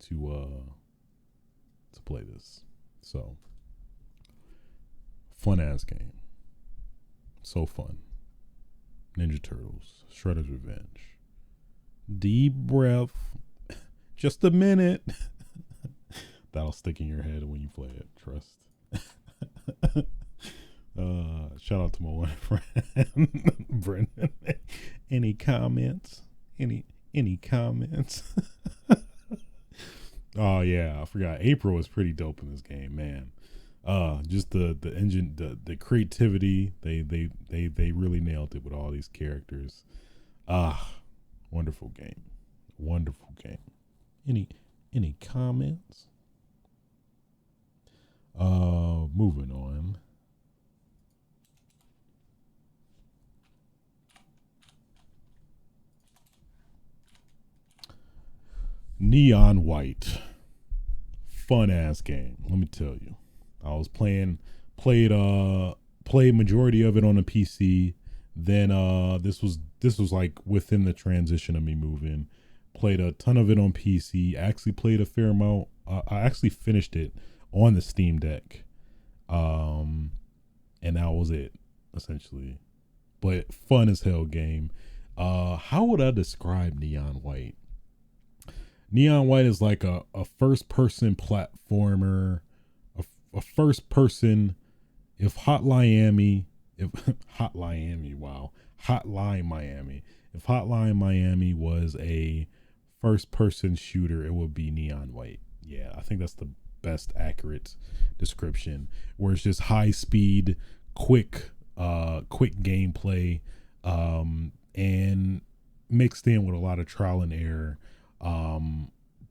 to play this. So fun ass game. So fun. Ninja Turtles, Shredder's Revenge. Deep breath. Just a minute. That'll stick in your head when you play it. Trust. Shout out to my one friend, Brendan. Any comments? Any comments? Oh yeah, I forgot. April was pretty dope in this game, man. Just the engine, the creativity. They really nailed it with all these characters. Wonderful game. Wonderful game. Any comments? Moving on. Neon White. Fun ass game. Let me tell you. I was played majority of it on a PC. Then this was like within the transition of me moving. Played a ton of it on PC. Actually played a fair amount. I actually finished it on the Steam Deck. And that was it, essentially. But fun as hell game. How would I describe Neon White? Neon White is like a first person platformer, a first person. If Hotline Miami, if Hotline Miami was a first person shooter, it would be Neon White. Yeah, I think that's the best accurate description, where it's just high speed, quick gameplay, and mixed in with a lot of trial and error.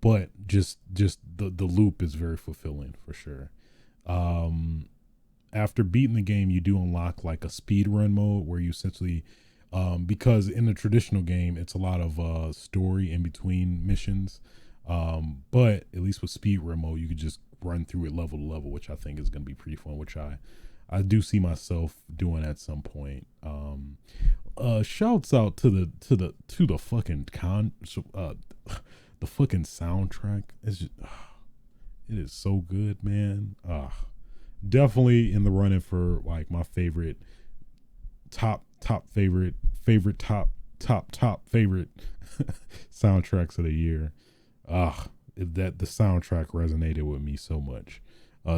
But just the loop is very fulfilling for sure. After beating the game, you do unlock like a speed run mode where you essentially, because in the traditional game, it's a lot of story in between missions. But at least with speed run mode, you could just run through it level to level, which I think is going to be pretty fun, which I do see myself doing at some point. Shouts out to the fucking the fucking soundtrack. It's just, it is so good, man. Definitely in the running for like my favorite top favorite soundtracks of the year. That the soundtrack resonated with me so much.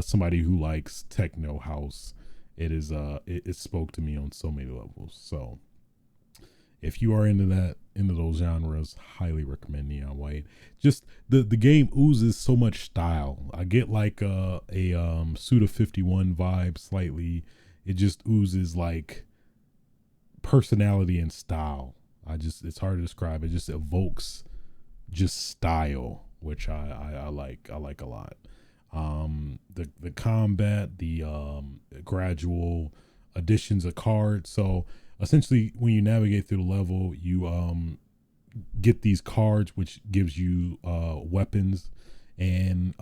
Somebody who likes techno house, it spoke to me on so many levels. So if you are into those genres, highly recommend Neon White. Just the game oozes so much style. I get like a Suda 51 vibe slightly. It just oozes like personality and style. It's hard to describe. It just evokes just style, which I like a lot. The combat, the gradual additions of cards. So essentially, when you navigate through the level, you get these cards, which gives you weapons, and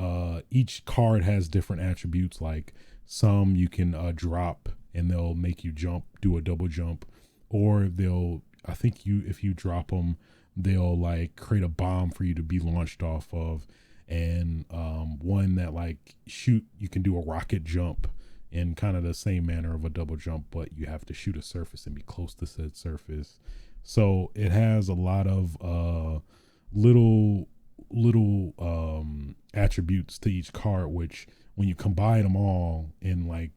each card has different attributes. Like some you can drop, and they'll make you jump, do a double jump, or if you drop them, they'll like create a bomb for you to be launched off of, and one that like you can do a rocket jump in kind of the same manner of a double jump, but you have to shoot a surface and be close to said surface. So it has a lot of little attributes to each card, which when you combine them all in like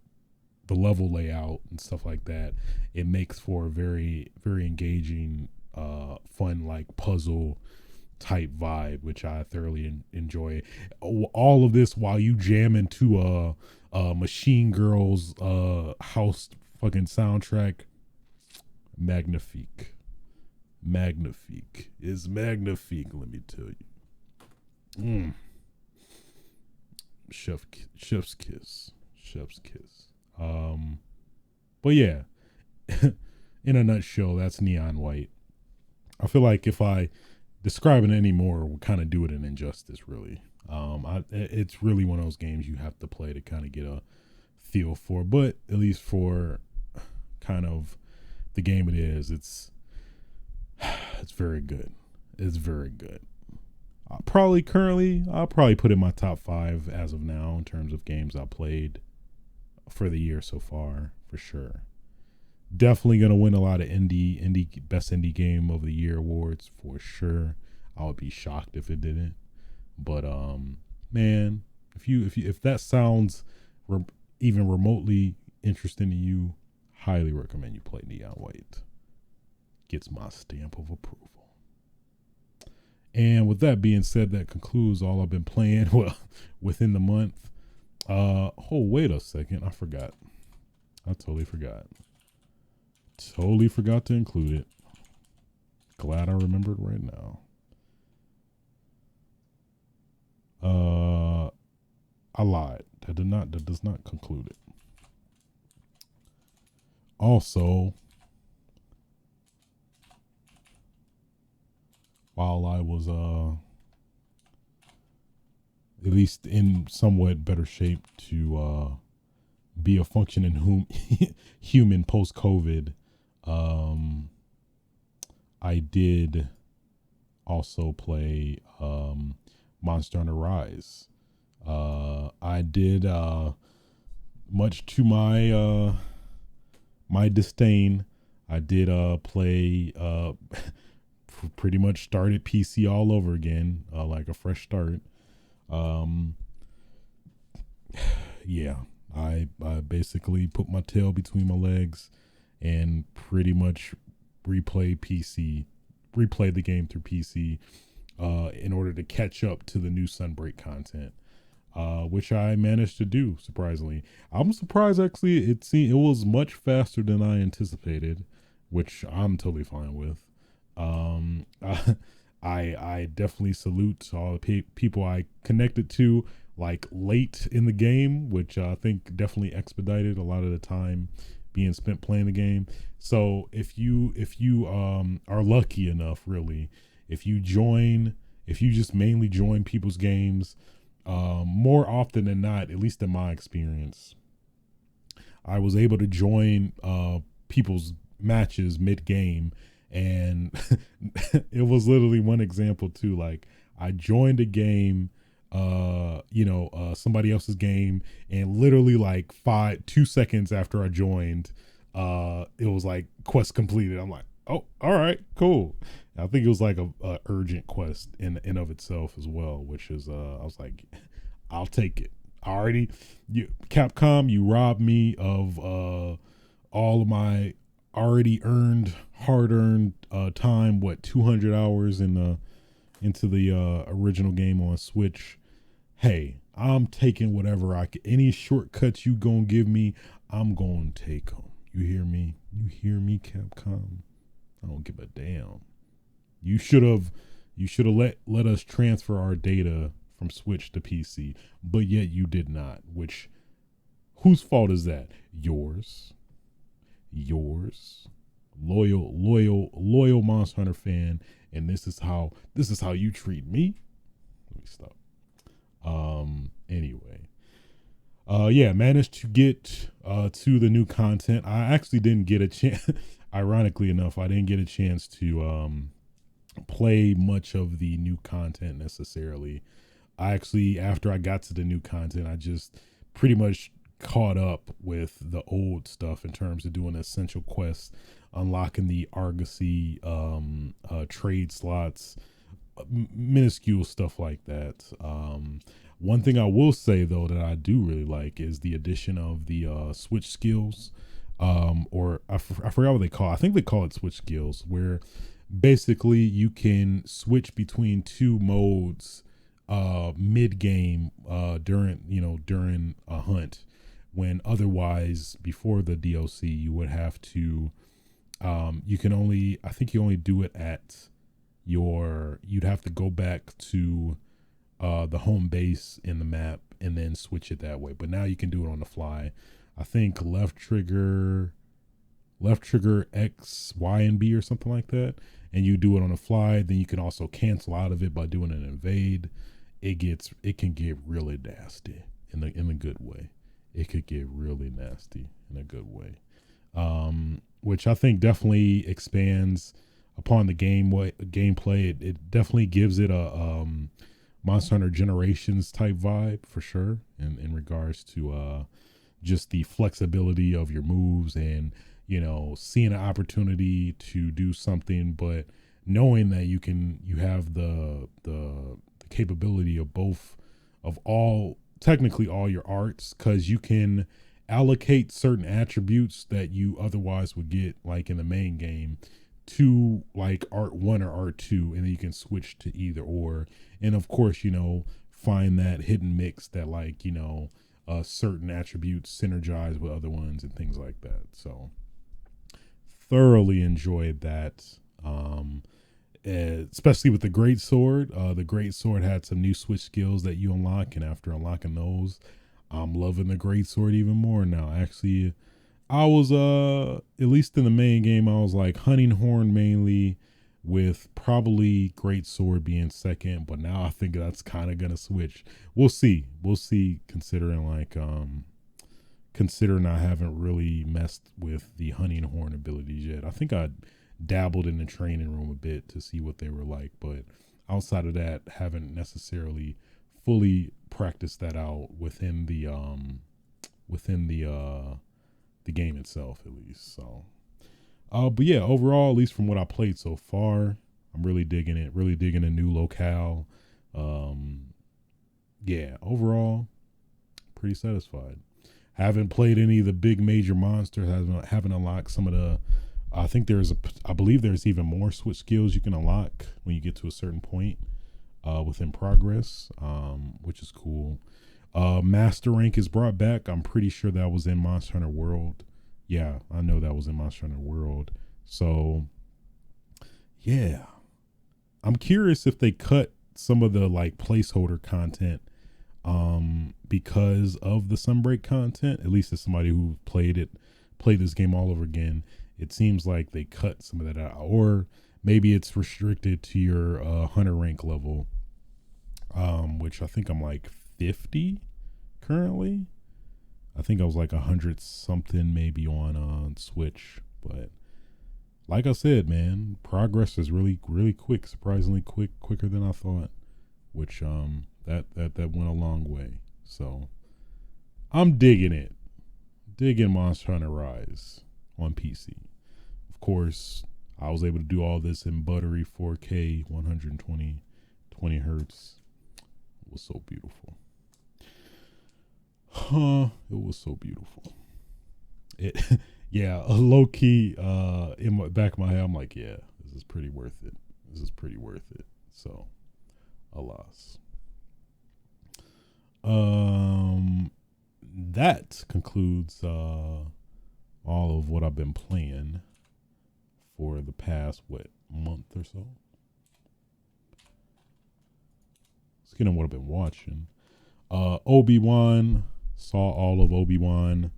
the level layout and stuff like that, it makes for a very, very engaging, fun, like puzzle type vibe, which I thoroughly enjoy. All of this while you jam into a Machine Girls house fucking soundtrack. Magnifique is magnifique, let me tell you. Chef's kiss. But yeah, in a nutshell, that's Neon White. I feel like if I describe it anymore, would kind of do it an injustice, really. It's really one of those games you have to play to kind of get a feel for, but at least for kind of the game it is, it's very good. It's very good. I'll probably put in my top 5 as of now in terms of games I played for the year so far, for sure. Definitely gonna win a lot of indie best indie game of the year awards for sure. I would be shocked if it didn't. But man, if that sounds even remotely interesting to you, highly recommend you play Neon White. Gets my stamp of approval. And with that being said, that concludes all I've been playing. Well, within the month. Oh, wait a second. I forgot. I totally forgot. Totally forgot to include it. Glad I remembered right now. I lied. That does not conclude it. Also, while I was at least in somewhat better shape to be a functioning human post COVID, I did also play Monster Hunter Rise. I did much to my my disdain. I did play pretty much started PC all over again, like a fresh start. Yeah, I basically put my tail between my legs and pretty much replayed the game through PC in order to catch up to the new Sunbreak content, which I managed to do, surprisingly. I'm surprised, actually. It was much faster than I anticipated, which I'm totally fine with. I definitely salute all the people I connected to like late in the game, which I think definitely expedited a lot of the time being spent playing the game. So if you are lucky enough, really, if you just mainly join people's games, more often than not, at least in my experience, I was able to join people's matches mid game. And it was literally one example too. Like I joined a game, somebody else's game, and literally like 2 seconds after I joined, it was like quest completed. I'm like, oh, all right, cool. I think it was like a urgent quest in of itself as well, which is I was like, I'll take it. Capcom, you robbed me of all of my already hard-earned time. 200 hours into the original game on Switch. Hey, I'm taking whatever I can. Any shortcuts you gonna give me, I'm gonna take them. You hear me, Capcom? I don't give a damn. You should have let us transfer our data from Switch to PC, but yet you did not. Which, whose fault is that? Yours. Loyal Monster Hunter fan, and this is how you treat me. Let me stop. Anyway, managed to get to the new content. I actually didn't get a chance. Ironically enough, I didn't get a chance to play much of the new content necessarily. After I got to the new content, I just pretty much caught up with the old stuff in terms of doing essential quests, unlocking the Argosy trade slots, minuscule stuff like that. One thing I will say though that I do really like is the addition of the switch skills, or I forgot what they call it. I think they call it switch skills, where basically you can switch between two modes mid game during a hunt, when otherwise before the DLC you would have to you only do it at you'd have to go back to the home base in the map and then switch it that way. But now you can do it on the fly. I think left trigger X, Y, and B or something like that, and you do it on the fly. Then you can also cancel out of it by doing an invade. It can get really nasty in a good way. It could get really nasty in a good way, which I think definitely expands upon the gameplay, it definitely gives it a Monster Hunter Generations type vibe for sure, in regards to just the flexibility of your moves and, you know, seeing an opportunity to do something, but knowing that you have the capability of technically all your arts, because you can allocate certain attributes that you otherwise would get like in the main game to like art 1 or art 2, and then you can switch to either or. And of course, you know, find that hidden mix that, like, you know, certain attributes synergize with other ones and things like that. So thoroughly enjoyed that, especially with the great sword. The great sword had some new switch skills that you unlock, and after unlocking those, I'm loving the great sword even more now. Actually, I was at least in the main game, I was like hunting horn mainly, with probably great sword being second, but now I think that's kind of gonna switch. We'll see, considering I haven't really messed with the hunting horn abilities yet. I think I dabbled in the training room a bit to see what they were like, but outside of that, haven't necessarily fully practiced that out within the game itself, at least. So but yeah, overall, at least from what I played so far, I'm really digging it, really digging a new locale. Yeah, overall, pretty satisfied. Haven't played any of the big major monsters. Haven't unlocked some of the, I believe there's even more switch skills you can unlock when you get to a certain point within progress, which is cool. Master rank is brought back. I'm pretty sure that was in Monster Hunter World. Yeah, I know that was in Monster Hunter World. So yeah, I'm curious if they cut some of the like placeholder content because of the Sunbreak content. At least as somebody who played this game all over again, it seems like they cut some of that out, or maybe it's restricted to your hunter rank level, which I think I'm like 50 currently. I think I was like 100 something maybe on Switch, but like I said, man, progress is really, really quick, surprisingly quicker than I thought, which that went a long way. So I'm digging it, digging Monster Hunter Rise on PC. Of course, I was able to do all this in buttery 4K, 20 hertz. It was so beautiful. It was so beautiful. It, yeah, low key, in my back of my head, I'm like, yeah, this is pretty worth it. So, alas. That concludes all of what I've been playing for the past month or so. Let's get on what I've been watching. Obi-Wan. Saw all of Obi-Wan.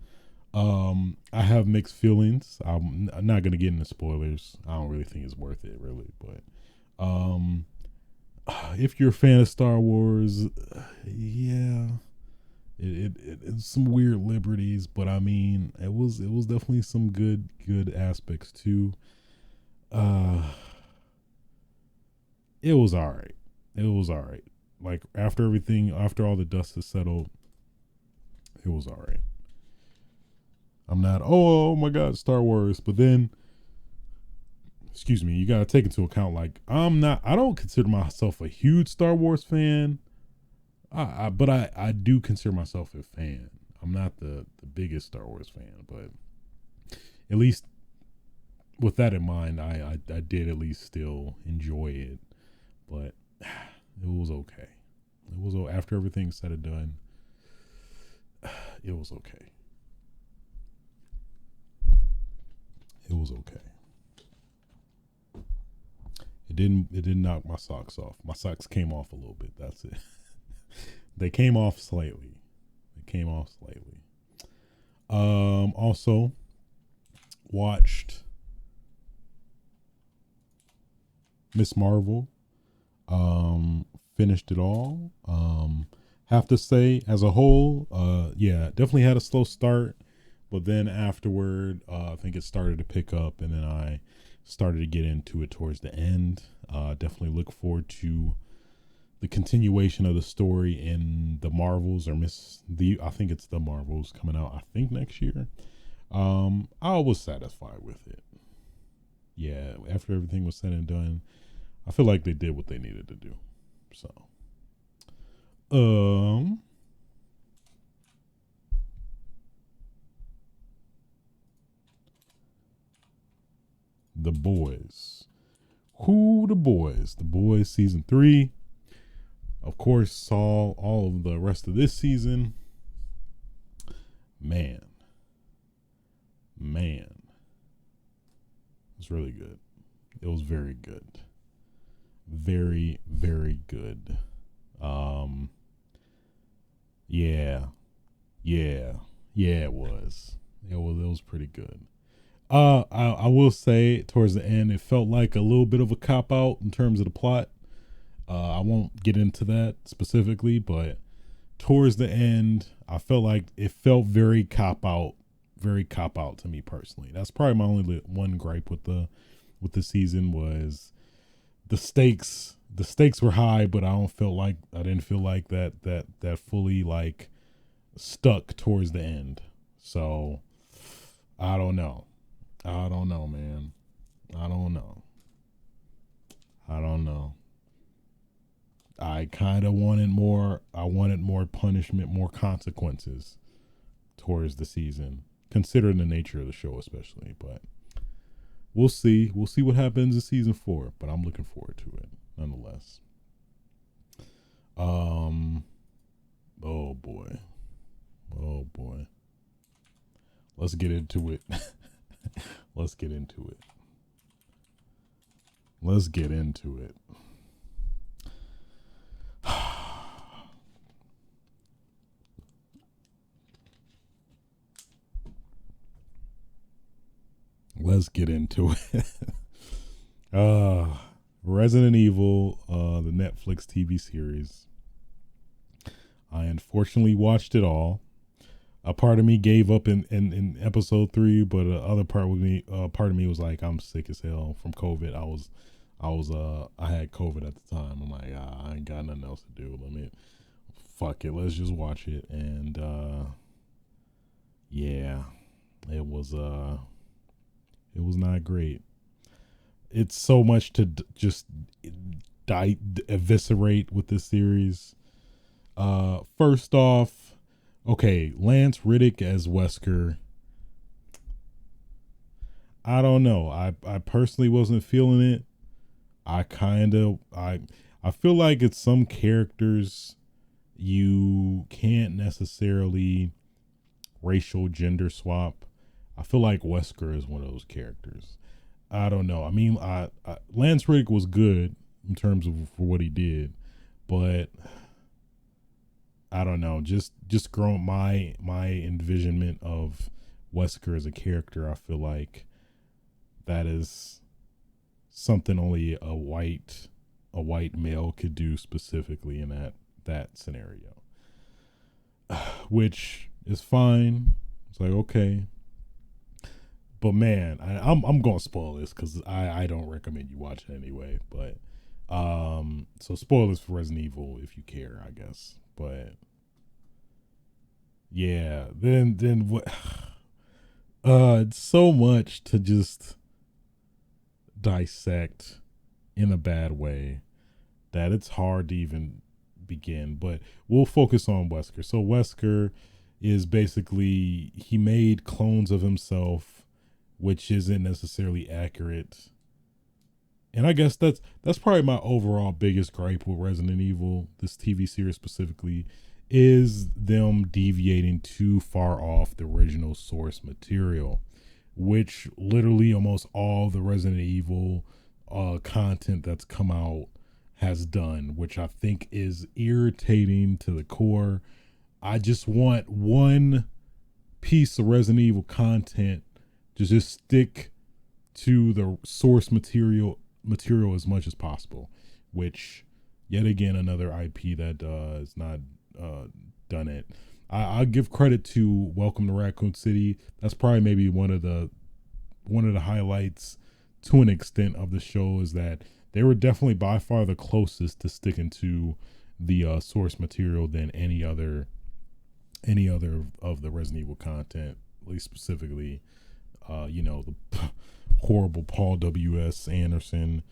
I have mixed feelings. I'm not gonna get into spoilers. I don't really think it's worth it, really. But if you're a fan of Star Wars, yeah, it's some weird liberties, but I mean, it was definitely some good aspects too. It was all right. Like after all the dust has settled, it was all right. I'm not, oh my God, Star Wars. But then, excuse me, you got to take into account, like, I don't consider myself a huge Star Wars fan. But I do consider myself a fan. I'm not the biggest Star Wars fan, but at least with that in mind, I did at least still enjoy it. But it was okay. After everything's said and done, it was okay. It didn't knock my socks off. My socks came off a little bit. That's it. They came off slightly. Also watched Miss Marvel. Finished it all. Have to say, as a whole, yeah, definitely had a slow start, But then afterward, I think it started to pick up, and then I started to get into it towards the end. Definitely look forward to the continuation of the story in the Marvels, I think it's the Marvels coming out, I think next year. I was satisfied with it. Yeah, after everything was said and done, I feel like they did what they needed to do. So, The Boys. The Boys? The Boys season 3. Of course, saw all of the rest of this season. Man. It was really good. It was very good. Very, very good. Yeah, it was. It was pretty good. I will say towards the end, it felt like a little bit of a cop out in terms of the plot. I won't get into that specifically, but towards the end, I felt like it felt very cop out to me personally. That's probably my only one gripe with the season was the stakes. The stakes were high, but I didn't feel like that fully like stuck towards the end. So I don't know, man. I don't know. I kind of wanted more. I wanted more punishment, more consequences towards the season, considering the nature of the show, especially. But we'll see. We'll see what happens in season 4. But I'm looking forward to it, nonetheless. Oh boy. Let's get into it. Let's get into it. Let's get into it. Resident Evil, the Netflix TV series. I unfortunately watched it all. A part of me gave up in episode 3, but other part of me was like, I'm sick as hell from COVID. I had COVID at the time. I'm like, I ain't got nothing else to do. Fuck it, let's just watch it. And yeah, it was not great. It's so much to just eviscerate with this series. First off, okay, Lance Reddick as Wesker. I don't know. I personally wasn't feeling it. I feel like it's some characters you can't necessarily racial gender swap. I feel like Wesker is one of those characters. I don't know. I mean, Lance Reddick was good in terms of for what he did, but I don't know. Just growing my envisionment of Wesker as a character, I feel like that is something only a white male could do specifically in that scenario, which is fine. It's like, okay. But man, I'm gonna spoil this because I don't recommend you watch it anyway. But so spoilers for Resident Evil if you care, I guess. But yeah, then what? It's so much to just dissect in a bad way that it's hard to even begin. But we'll focus on Wesker. So Wesker is basically, he made clones of himself, which isn't necessarily accurate. And I guess that's probably my overall biggest gripe with Resident Evil, this TV series specifically, is them deviating too far off the original source material, which literally almost all the Resident Evil content that's come out has done, which I think is irritating to the core. I just want one piece of Resident Evil content to just stick to the source material as much as possible, which yet again another IP that is not done it. I'll give credit to Welcome to Raccoon City. That's probably maybe one of the highlights to an extent of the show, is that they were definitely by far the closest to sticking to the source material than any other of the Resident Evil content, at least specifically, the horrible Paul W.S. Anderson,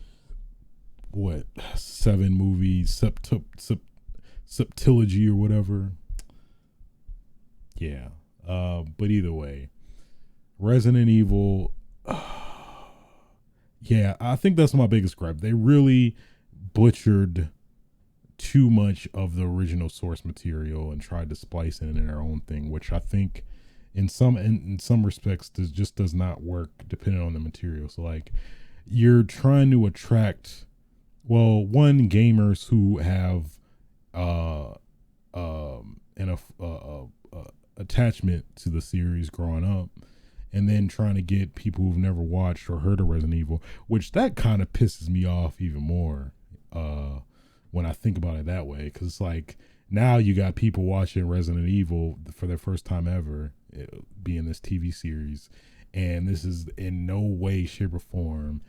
7 movies, septilogy or whatever. Yeah. But either way, Resident Evil, yeah, I think that's my biggest gripe. They really butchered too much of the original source material and tried to splice it in their own thing, which I think in some respects does not work depending on the material. So like, you're trying to attract, one, gamers who have an attachment to the series growing up, and then trying to get people who've never watched or heard of Resident Evil, which that kind of pisses me off even more when I think about it that way, because it's like, now you got people watching Resident Evil for their first time ever, being this TV series, and this is in no way, shape, or form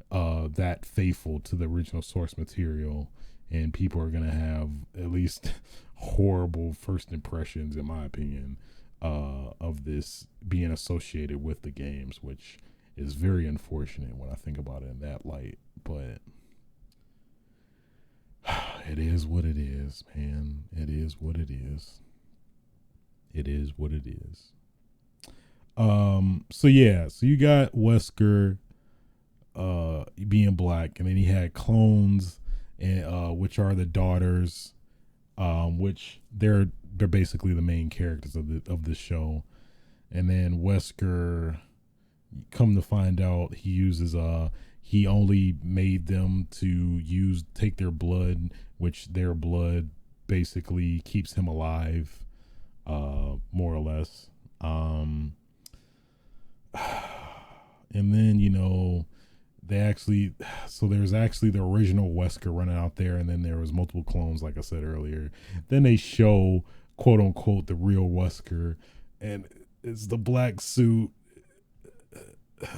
that faithful to the original source material, and people are gonna have at least horrible first impressions, in my opinion, of this being associated with the games, which is very unfortunate when I think about it in that light. But it is what it is, man. It is what it is. It is what it is. So you got Wesker being black, and then he had clones, and which are the daughters, which they're basically the main characters of the show. And then Wesker, come to find out, he only made them to take their blood, which their blood basically keeps him alive, more or less. And then, there's actually the original Wesker running out there, and then there was multiple clones, like I said earlier. Then they show, quote unquote, the real Wesker, and it's the black suit,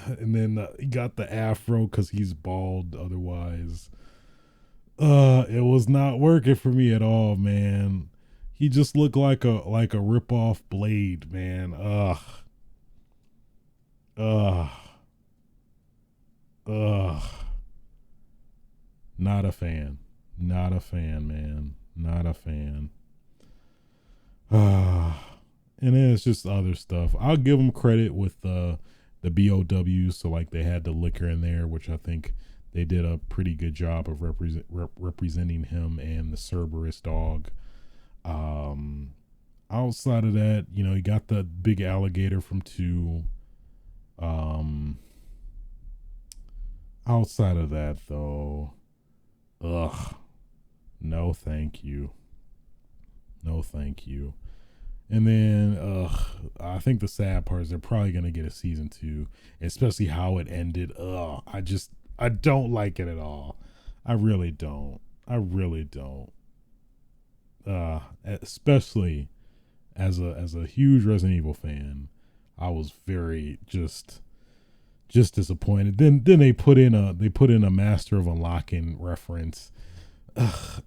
and then he got the afro because he's bald otherwise. It was not working for me at all, man. He just looked like a rip-off Blade, man. Not a fan, man. Not a fan. And then it's just other stuff. I'll give them credit with the BOW. So like, they had the liquor in there, which I think they did a pretty good job of representing him and the Cerberus dog. Outside of that, you got the big alligator from 2. Outside of that, though, no thank you. No thank you. And then, I think the sad part is they're probably going to get a season 2, especially how it ended. I don't like it at all. I really don't. Especially as a huge Resident Evil fan, I was very just disappointed. Then they put in a Master of Unlocking reference,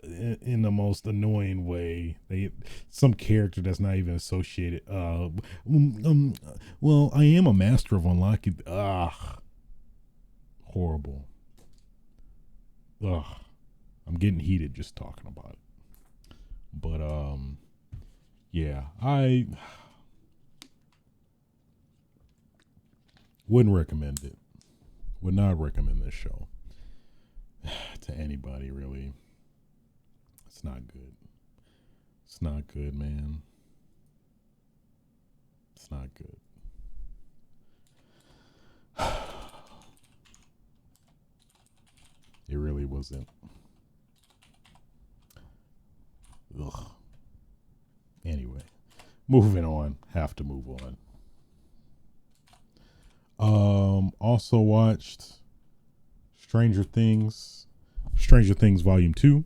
in the most annoying way. Some character that's not even associated. Well, I am a Master of Unlocking. Horrible. I'm getting heated just talking about it. But yeah, I wouldn't recommend it. Would not recommend this show to anybody, really. It's not good. It's not good, man. It's not good. It really wasn't. Ugh. Anyway, moving on. Have to move on. Also watched Stranger Things Volume 2.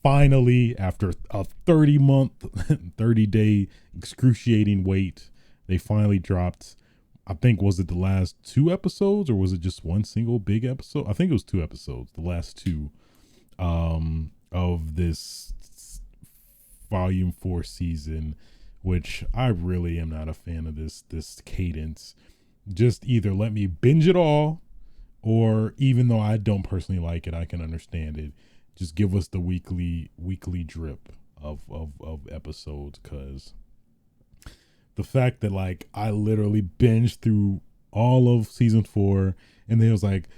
Finally, after a 30-day excruciating wait, they finally dropped. I think, was it the last 2 episodes or was it just one single big episode? I think it was 2 episodes, the last 2 of this volume 4 season, which I really am not a fan of this cadence. Just either let me binge it all, or even though I don't personally like it, I can understand it. Just give us the weekly drip of episodes, because the fact that like I literally binged through all of season 4, and then it was like,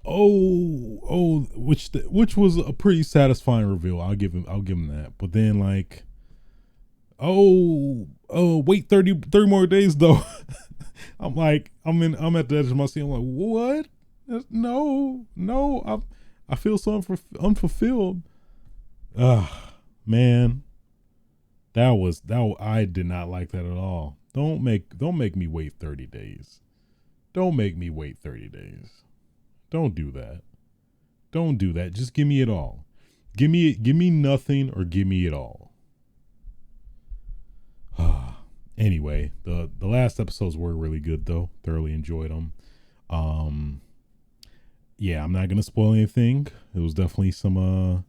which was a pretty satisfying reveal. I'll give him that. But then like, wait 30 more days though. I'm at the edge of my seat. I'm like, what? No, I feel so unfulfilled. Man, that I did not like that at all. Don't make me wait 30 days. Don't make me wait 30 days. Don't do that. Don't do that. Just give me it all. Give me nothing or give me it all. Anyway, the last episodes were really good though. Thoroughly enjoyed them. Yeah, I'm not gonna spoil anything. It was definitely some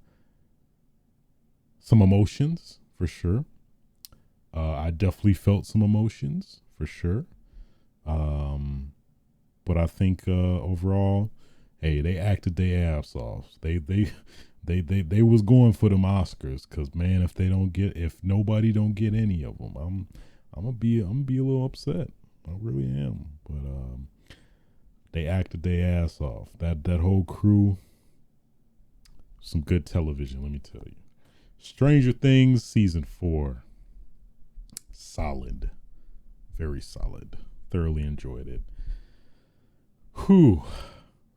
emotions for sure. I definitely felt some emotions for sure. But I think overall, hey, they acted their ass off. They was going for them Oscars, because man, if nobody don't get any of them, I'm gonna be a little upset. I really am. But they acted their ass off. That whole crew, some good television, let me tell you. Stranger Things season 4, solid, very solid. Thoroughly enjoyed it. Whew,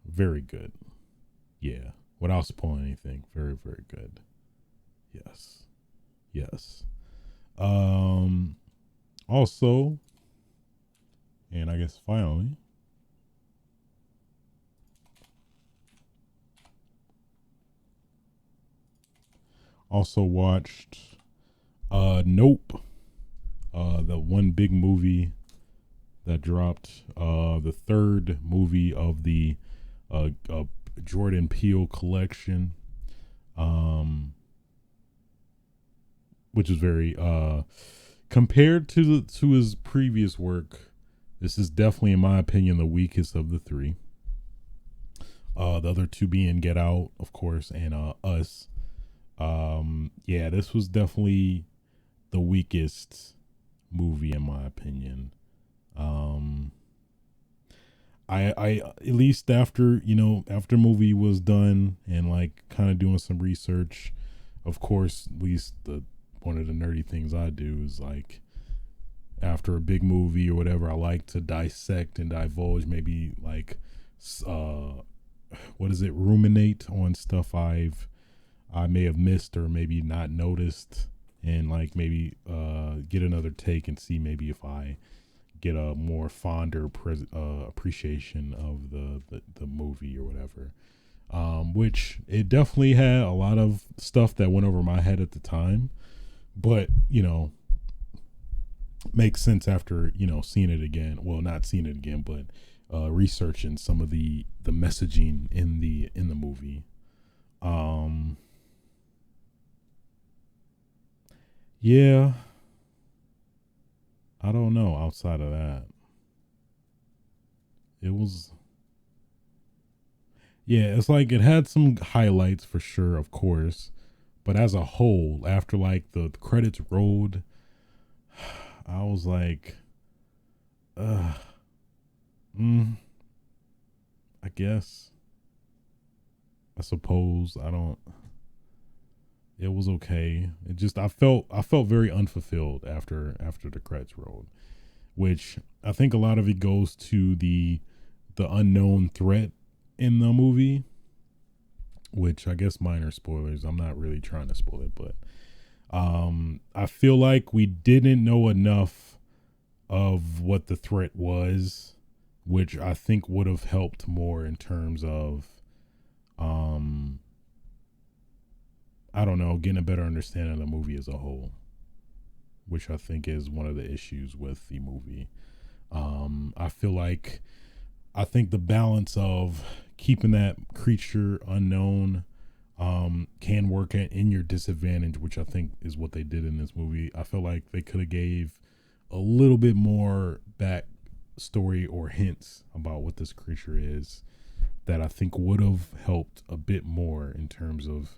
very good. Yeah, without spoiling anything, very, very good. Yes. Also, and I guess finally, also watched Nope, the one big movie that dropped, the third movie of the Jordan Peele collection, which is very compared to his previous work. This is definitely, in my opinion, the weakest of the 3. The other 2 being Get Out, of course, and Us. Yeah, this was definitely the weakest movie in my opinion. I at least after movie was done and like kind of doing some research, of course, at least one of the nerdy things I do is like after a big movie or whatever, I like to dissect and divulge, maybe like ruminate on stuff I may have missed or maybe not noticed, and like maybe get another take and see maybe if I get a more fonder appreciation of the movie or whatever. Which it definitely had a lot of stuff that went over my head at the time, but makes sense after seeing it again. Well, not seeing it again, but researching some of the messaging in the movie. Yeah, I don't know. Outside of that, it was, yeah, it's like it had some highlights for sure, of course, but as a whole, after like the credits rolled, I was like, I guess, I suppose, it was okay. It just, I felt very unfulfilled after the credits rolled, which I think a lot of it goes to the unknown threat in the movie, which I guess minor spoilers. I'm not really trying to spoil it, but I feel like we didn't know enough of what the threat was, which I think would have helped more in terms of I don't know, getting a better understanding of the movie as a whole, which I think is one of the issues with the movie. I think the balance of keeping that creature unknown can work in your disadvantage, which I think is what they did in this movie. I feel like they could have gave a little bit more back story or hints about what this creature is that I think would have helped a bit more in terms of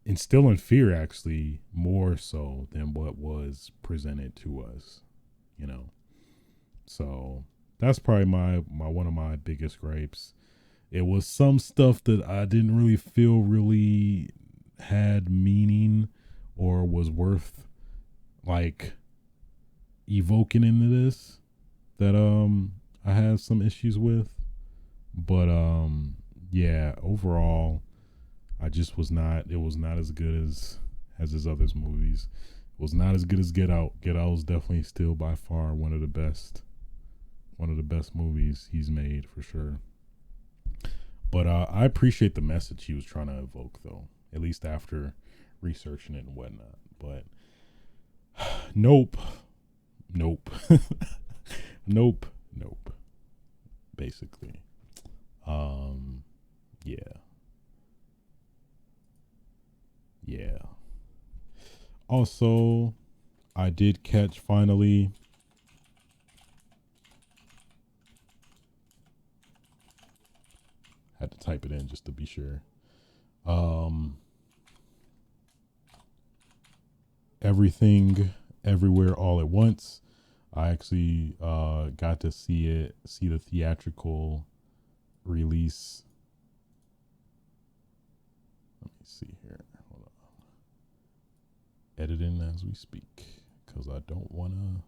instilling fear, actually, more so than what was presented to us, you know. So that's probably my one of my biggest gripes. It was some stuff that I didn't really feel really had meaning or was worth like evoking into this that I had some issues with. But yeah, overall I just was not, it was not as good as his other movies. It was not as good as Get Out. Get Out was definitely still by far one of the best movies he's made, for sure. But I appreciate the message he was trying to evoke, though, at least after researching it and whatnot. But nope. Basically. Yeah. Also, I did catch finally had to type it in just to be sure. Everything Everywhere All at Once. I actually got to see the theatrical release. Let me see here. Hold on. Editing as we speak, because I don't want to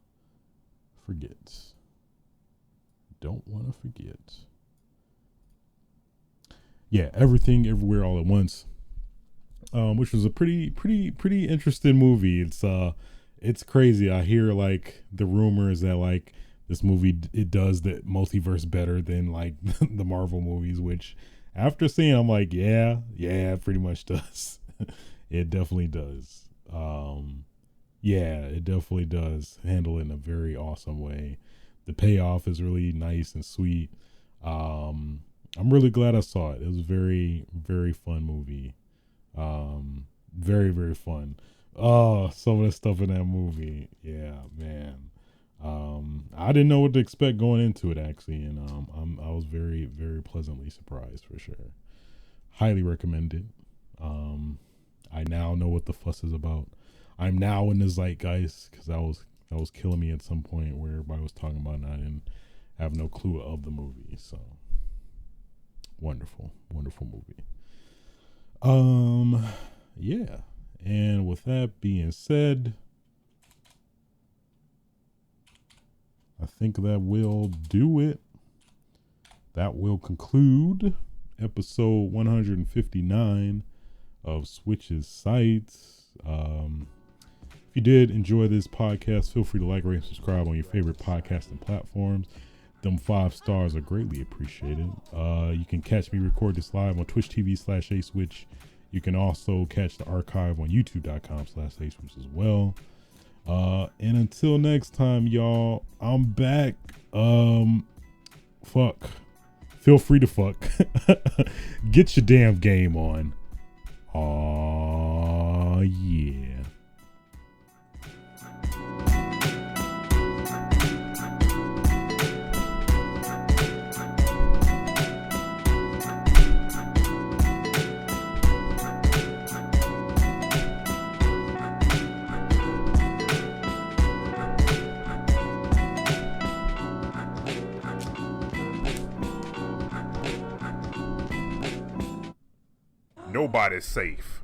forget. Yeah, Everything Everywhere All at Once, which was a pretty interesting movie. It's crazy. I hear like the rumors that like this movie, it does the multiverse better than like the Marvel movies, which after seeing, I'm like, yeah, it pretty much does. It definitely does. Yeah, it definitely does handle it in a very awesome way. The payoff is really nice and sweet. I'm really glad I saw it. It was a very, very fun movie. Very, very fun. Oh, some of the stuff in that movie. Yeah, man. I didn't know what to expect going into it, actually, and I was very, very pleasantly surprised, for sure. Highly recommended. I now know what the fuss is about. I'm now in the zeitgeist, because that was killing me at some point where everybody was talking about it and I didn't have no clue of the movie. So wonderful movie. Yeah. And with that being said, I think that will do it. That will conclude episode 159 of Switch's Sights. If you did enjoy this podcast, feel free to like, rate, and subscribe on your favorite podcasting platforms. Them 5 stars are greatly appreciated. You can catch me record this live on Twitch TV/aswitch. You can also catch the archive on youtube.com/aswitch as well. And until next time, y'all, I'm back. Fuck. Feel free to fuck. Get your damn game on. Aw, yeah. Nobody's safe.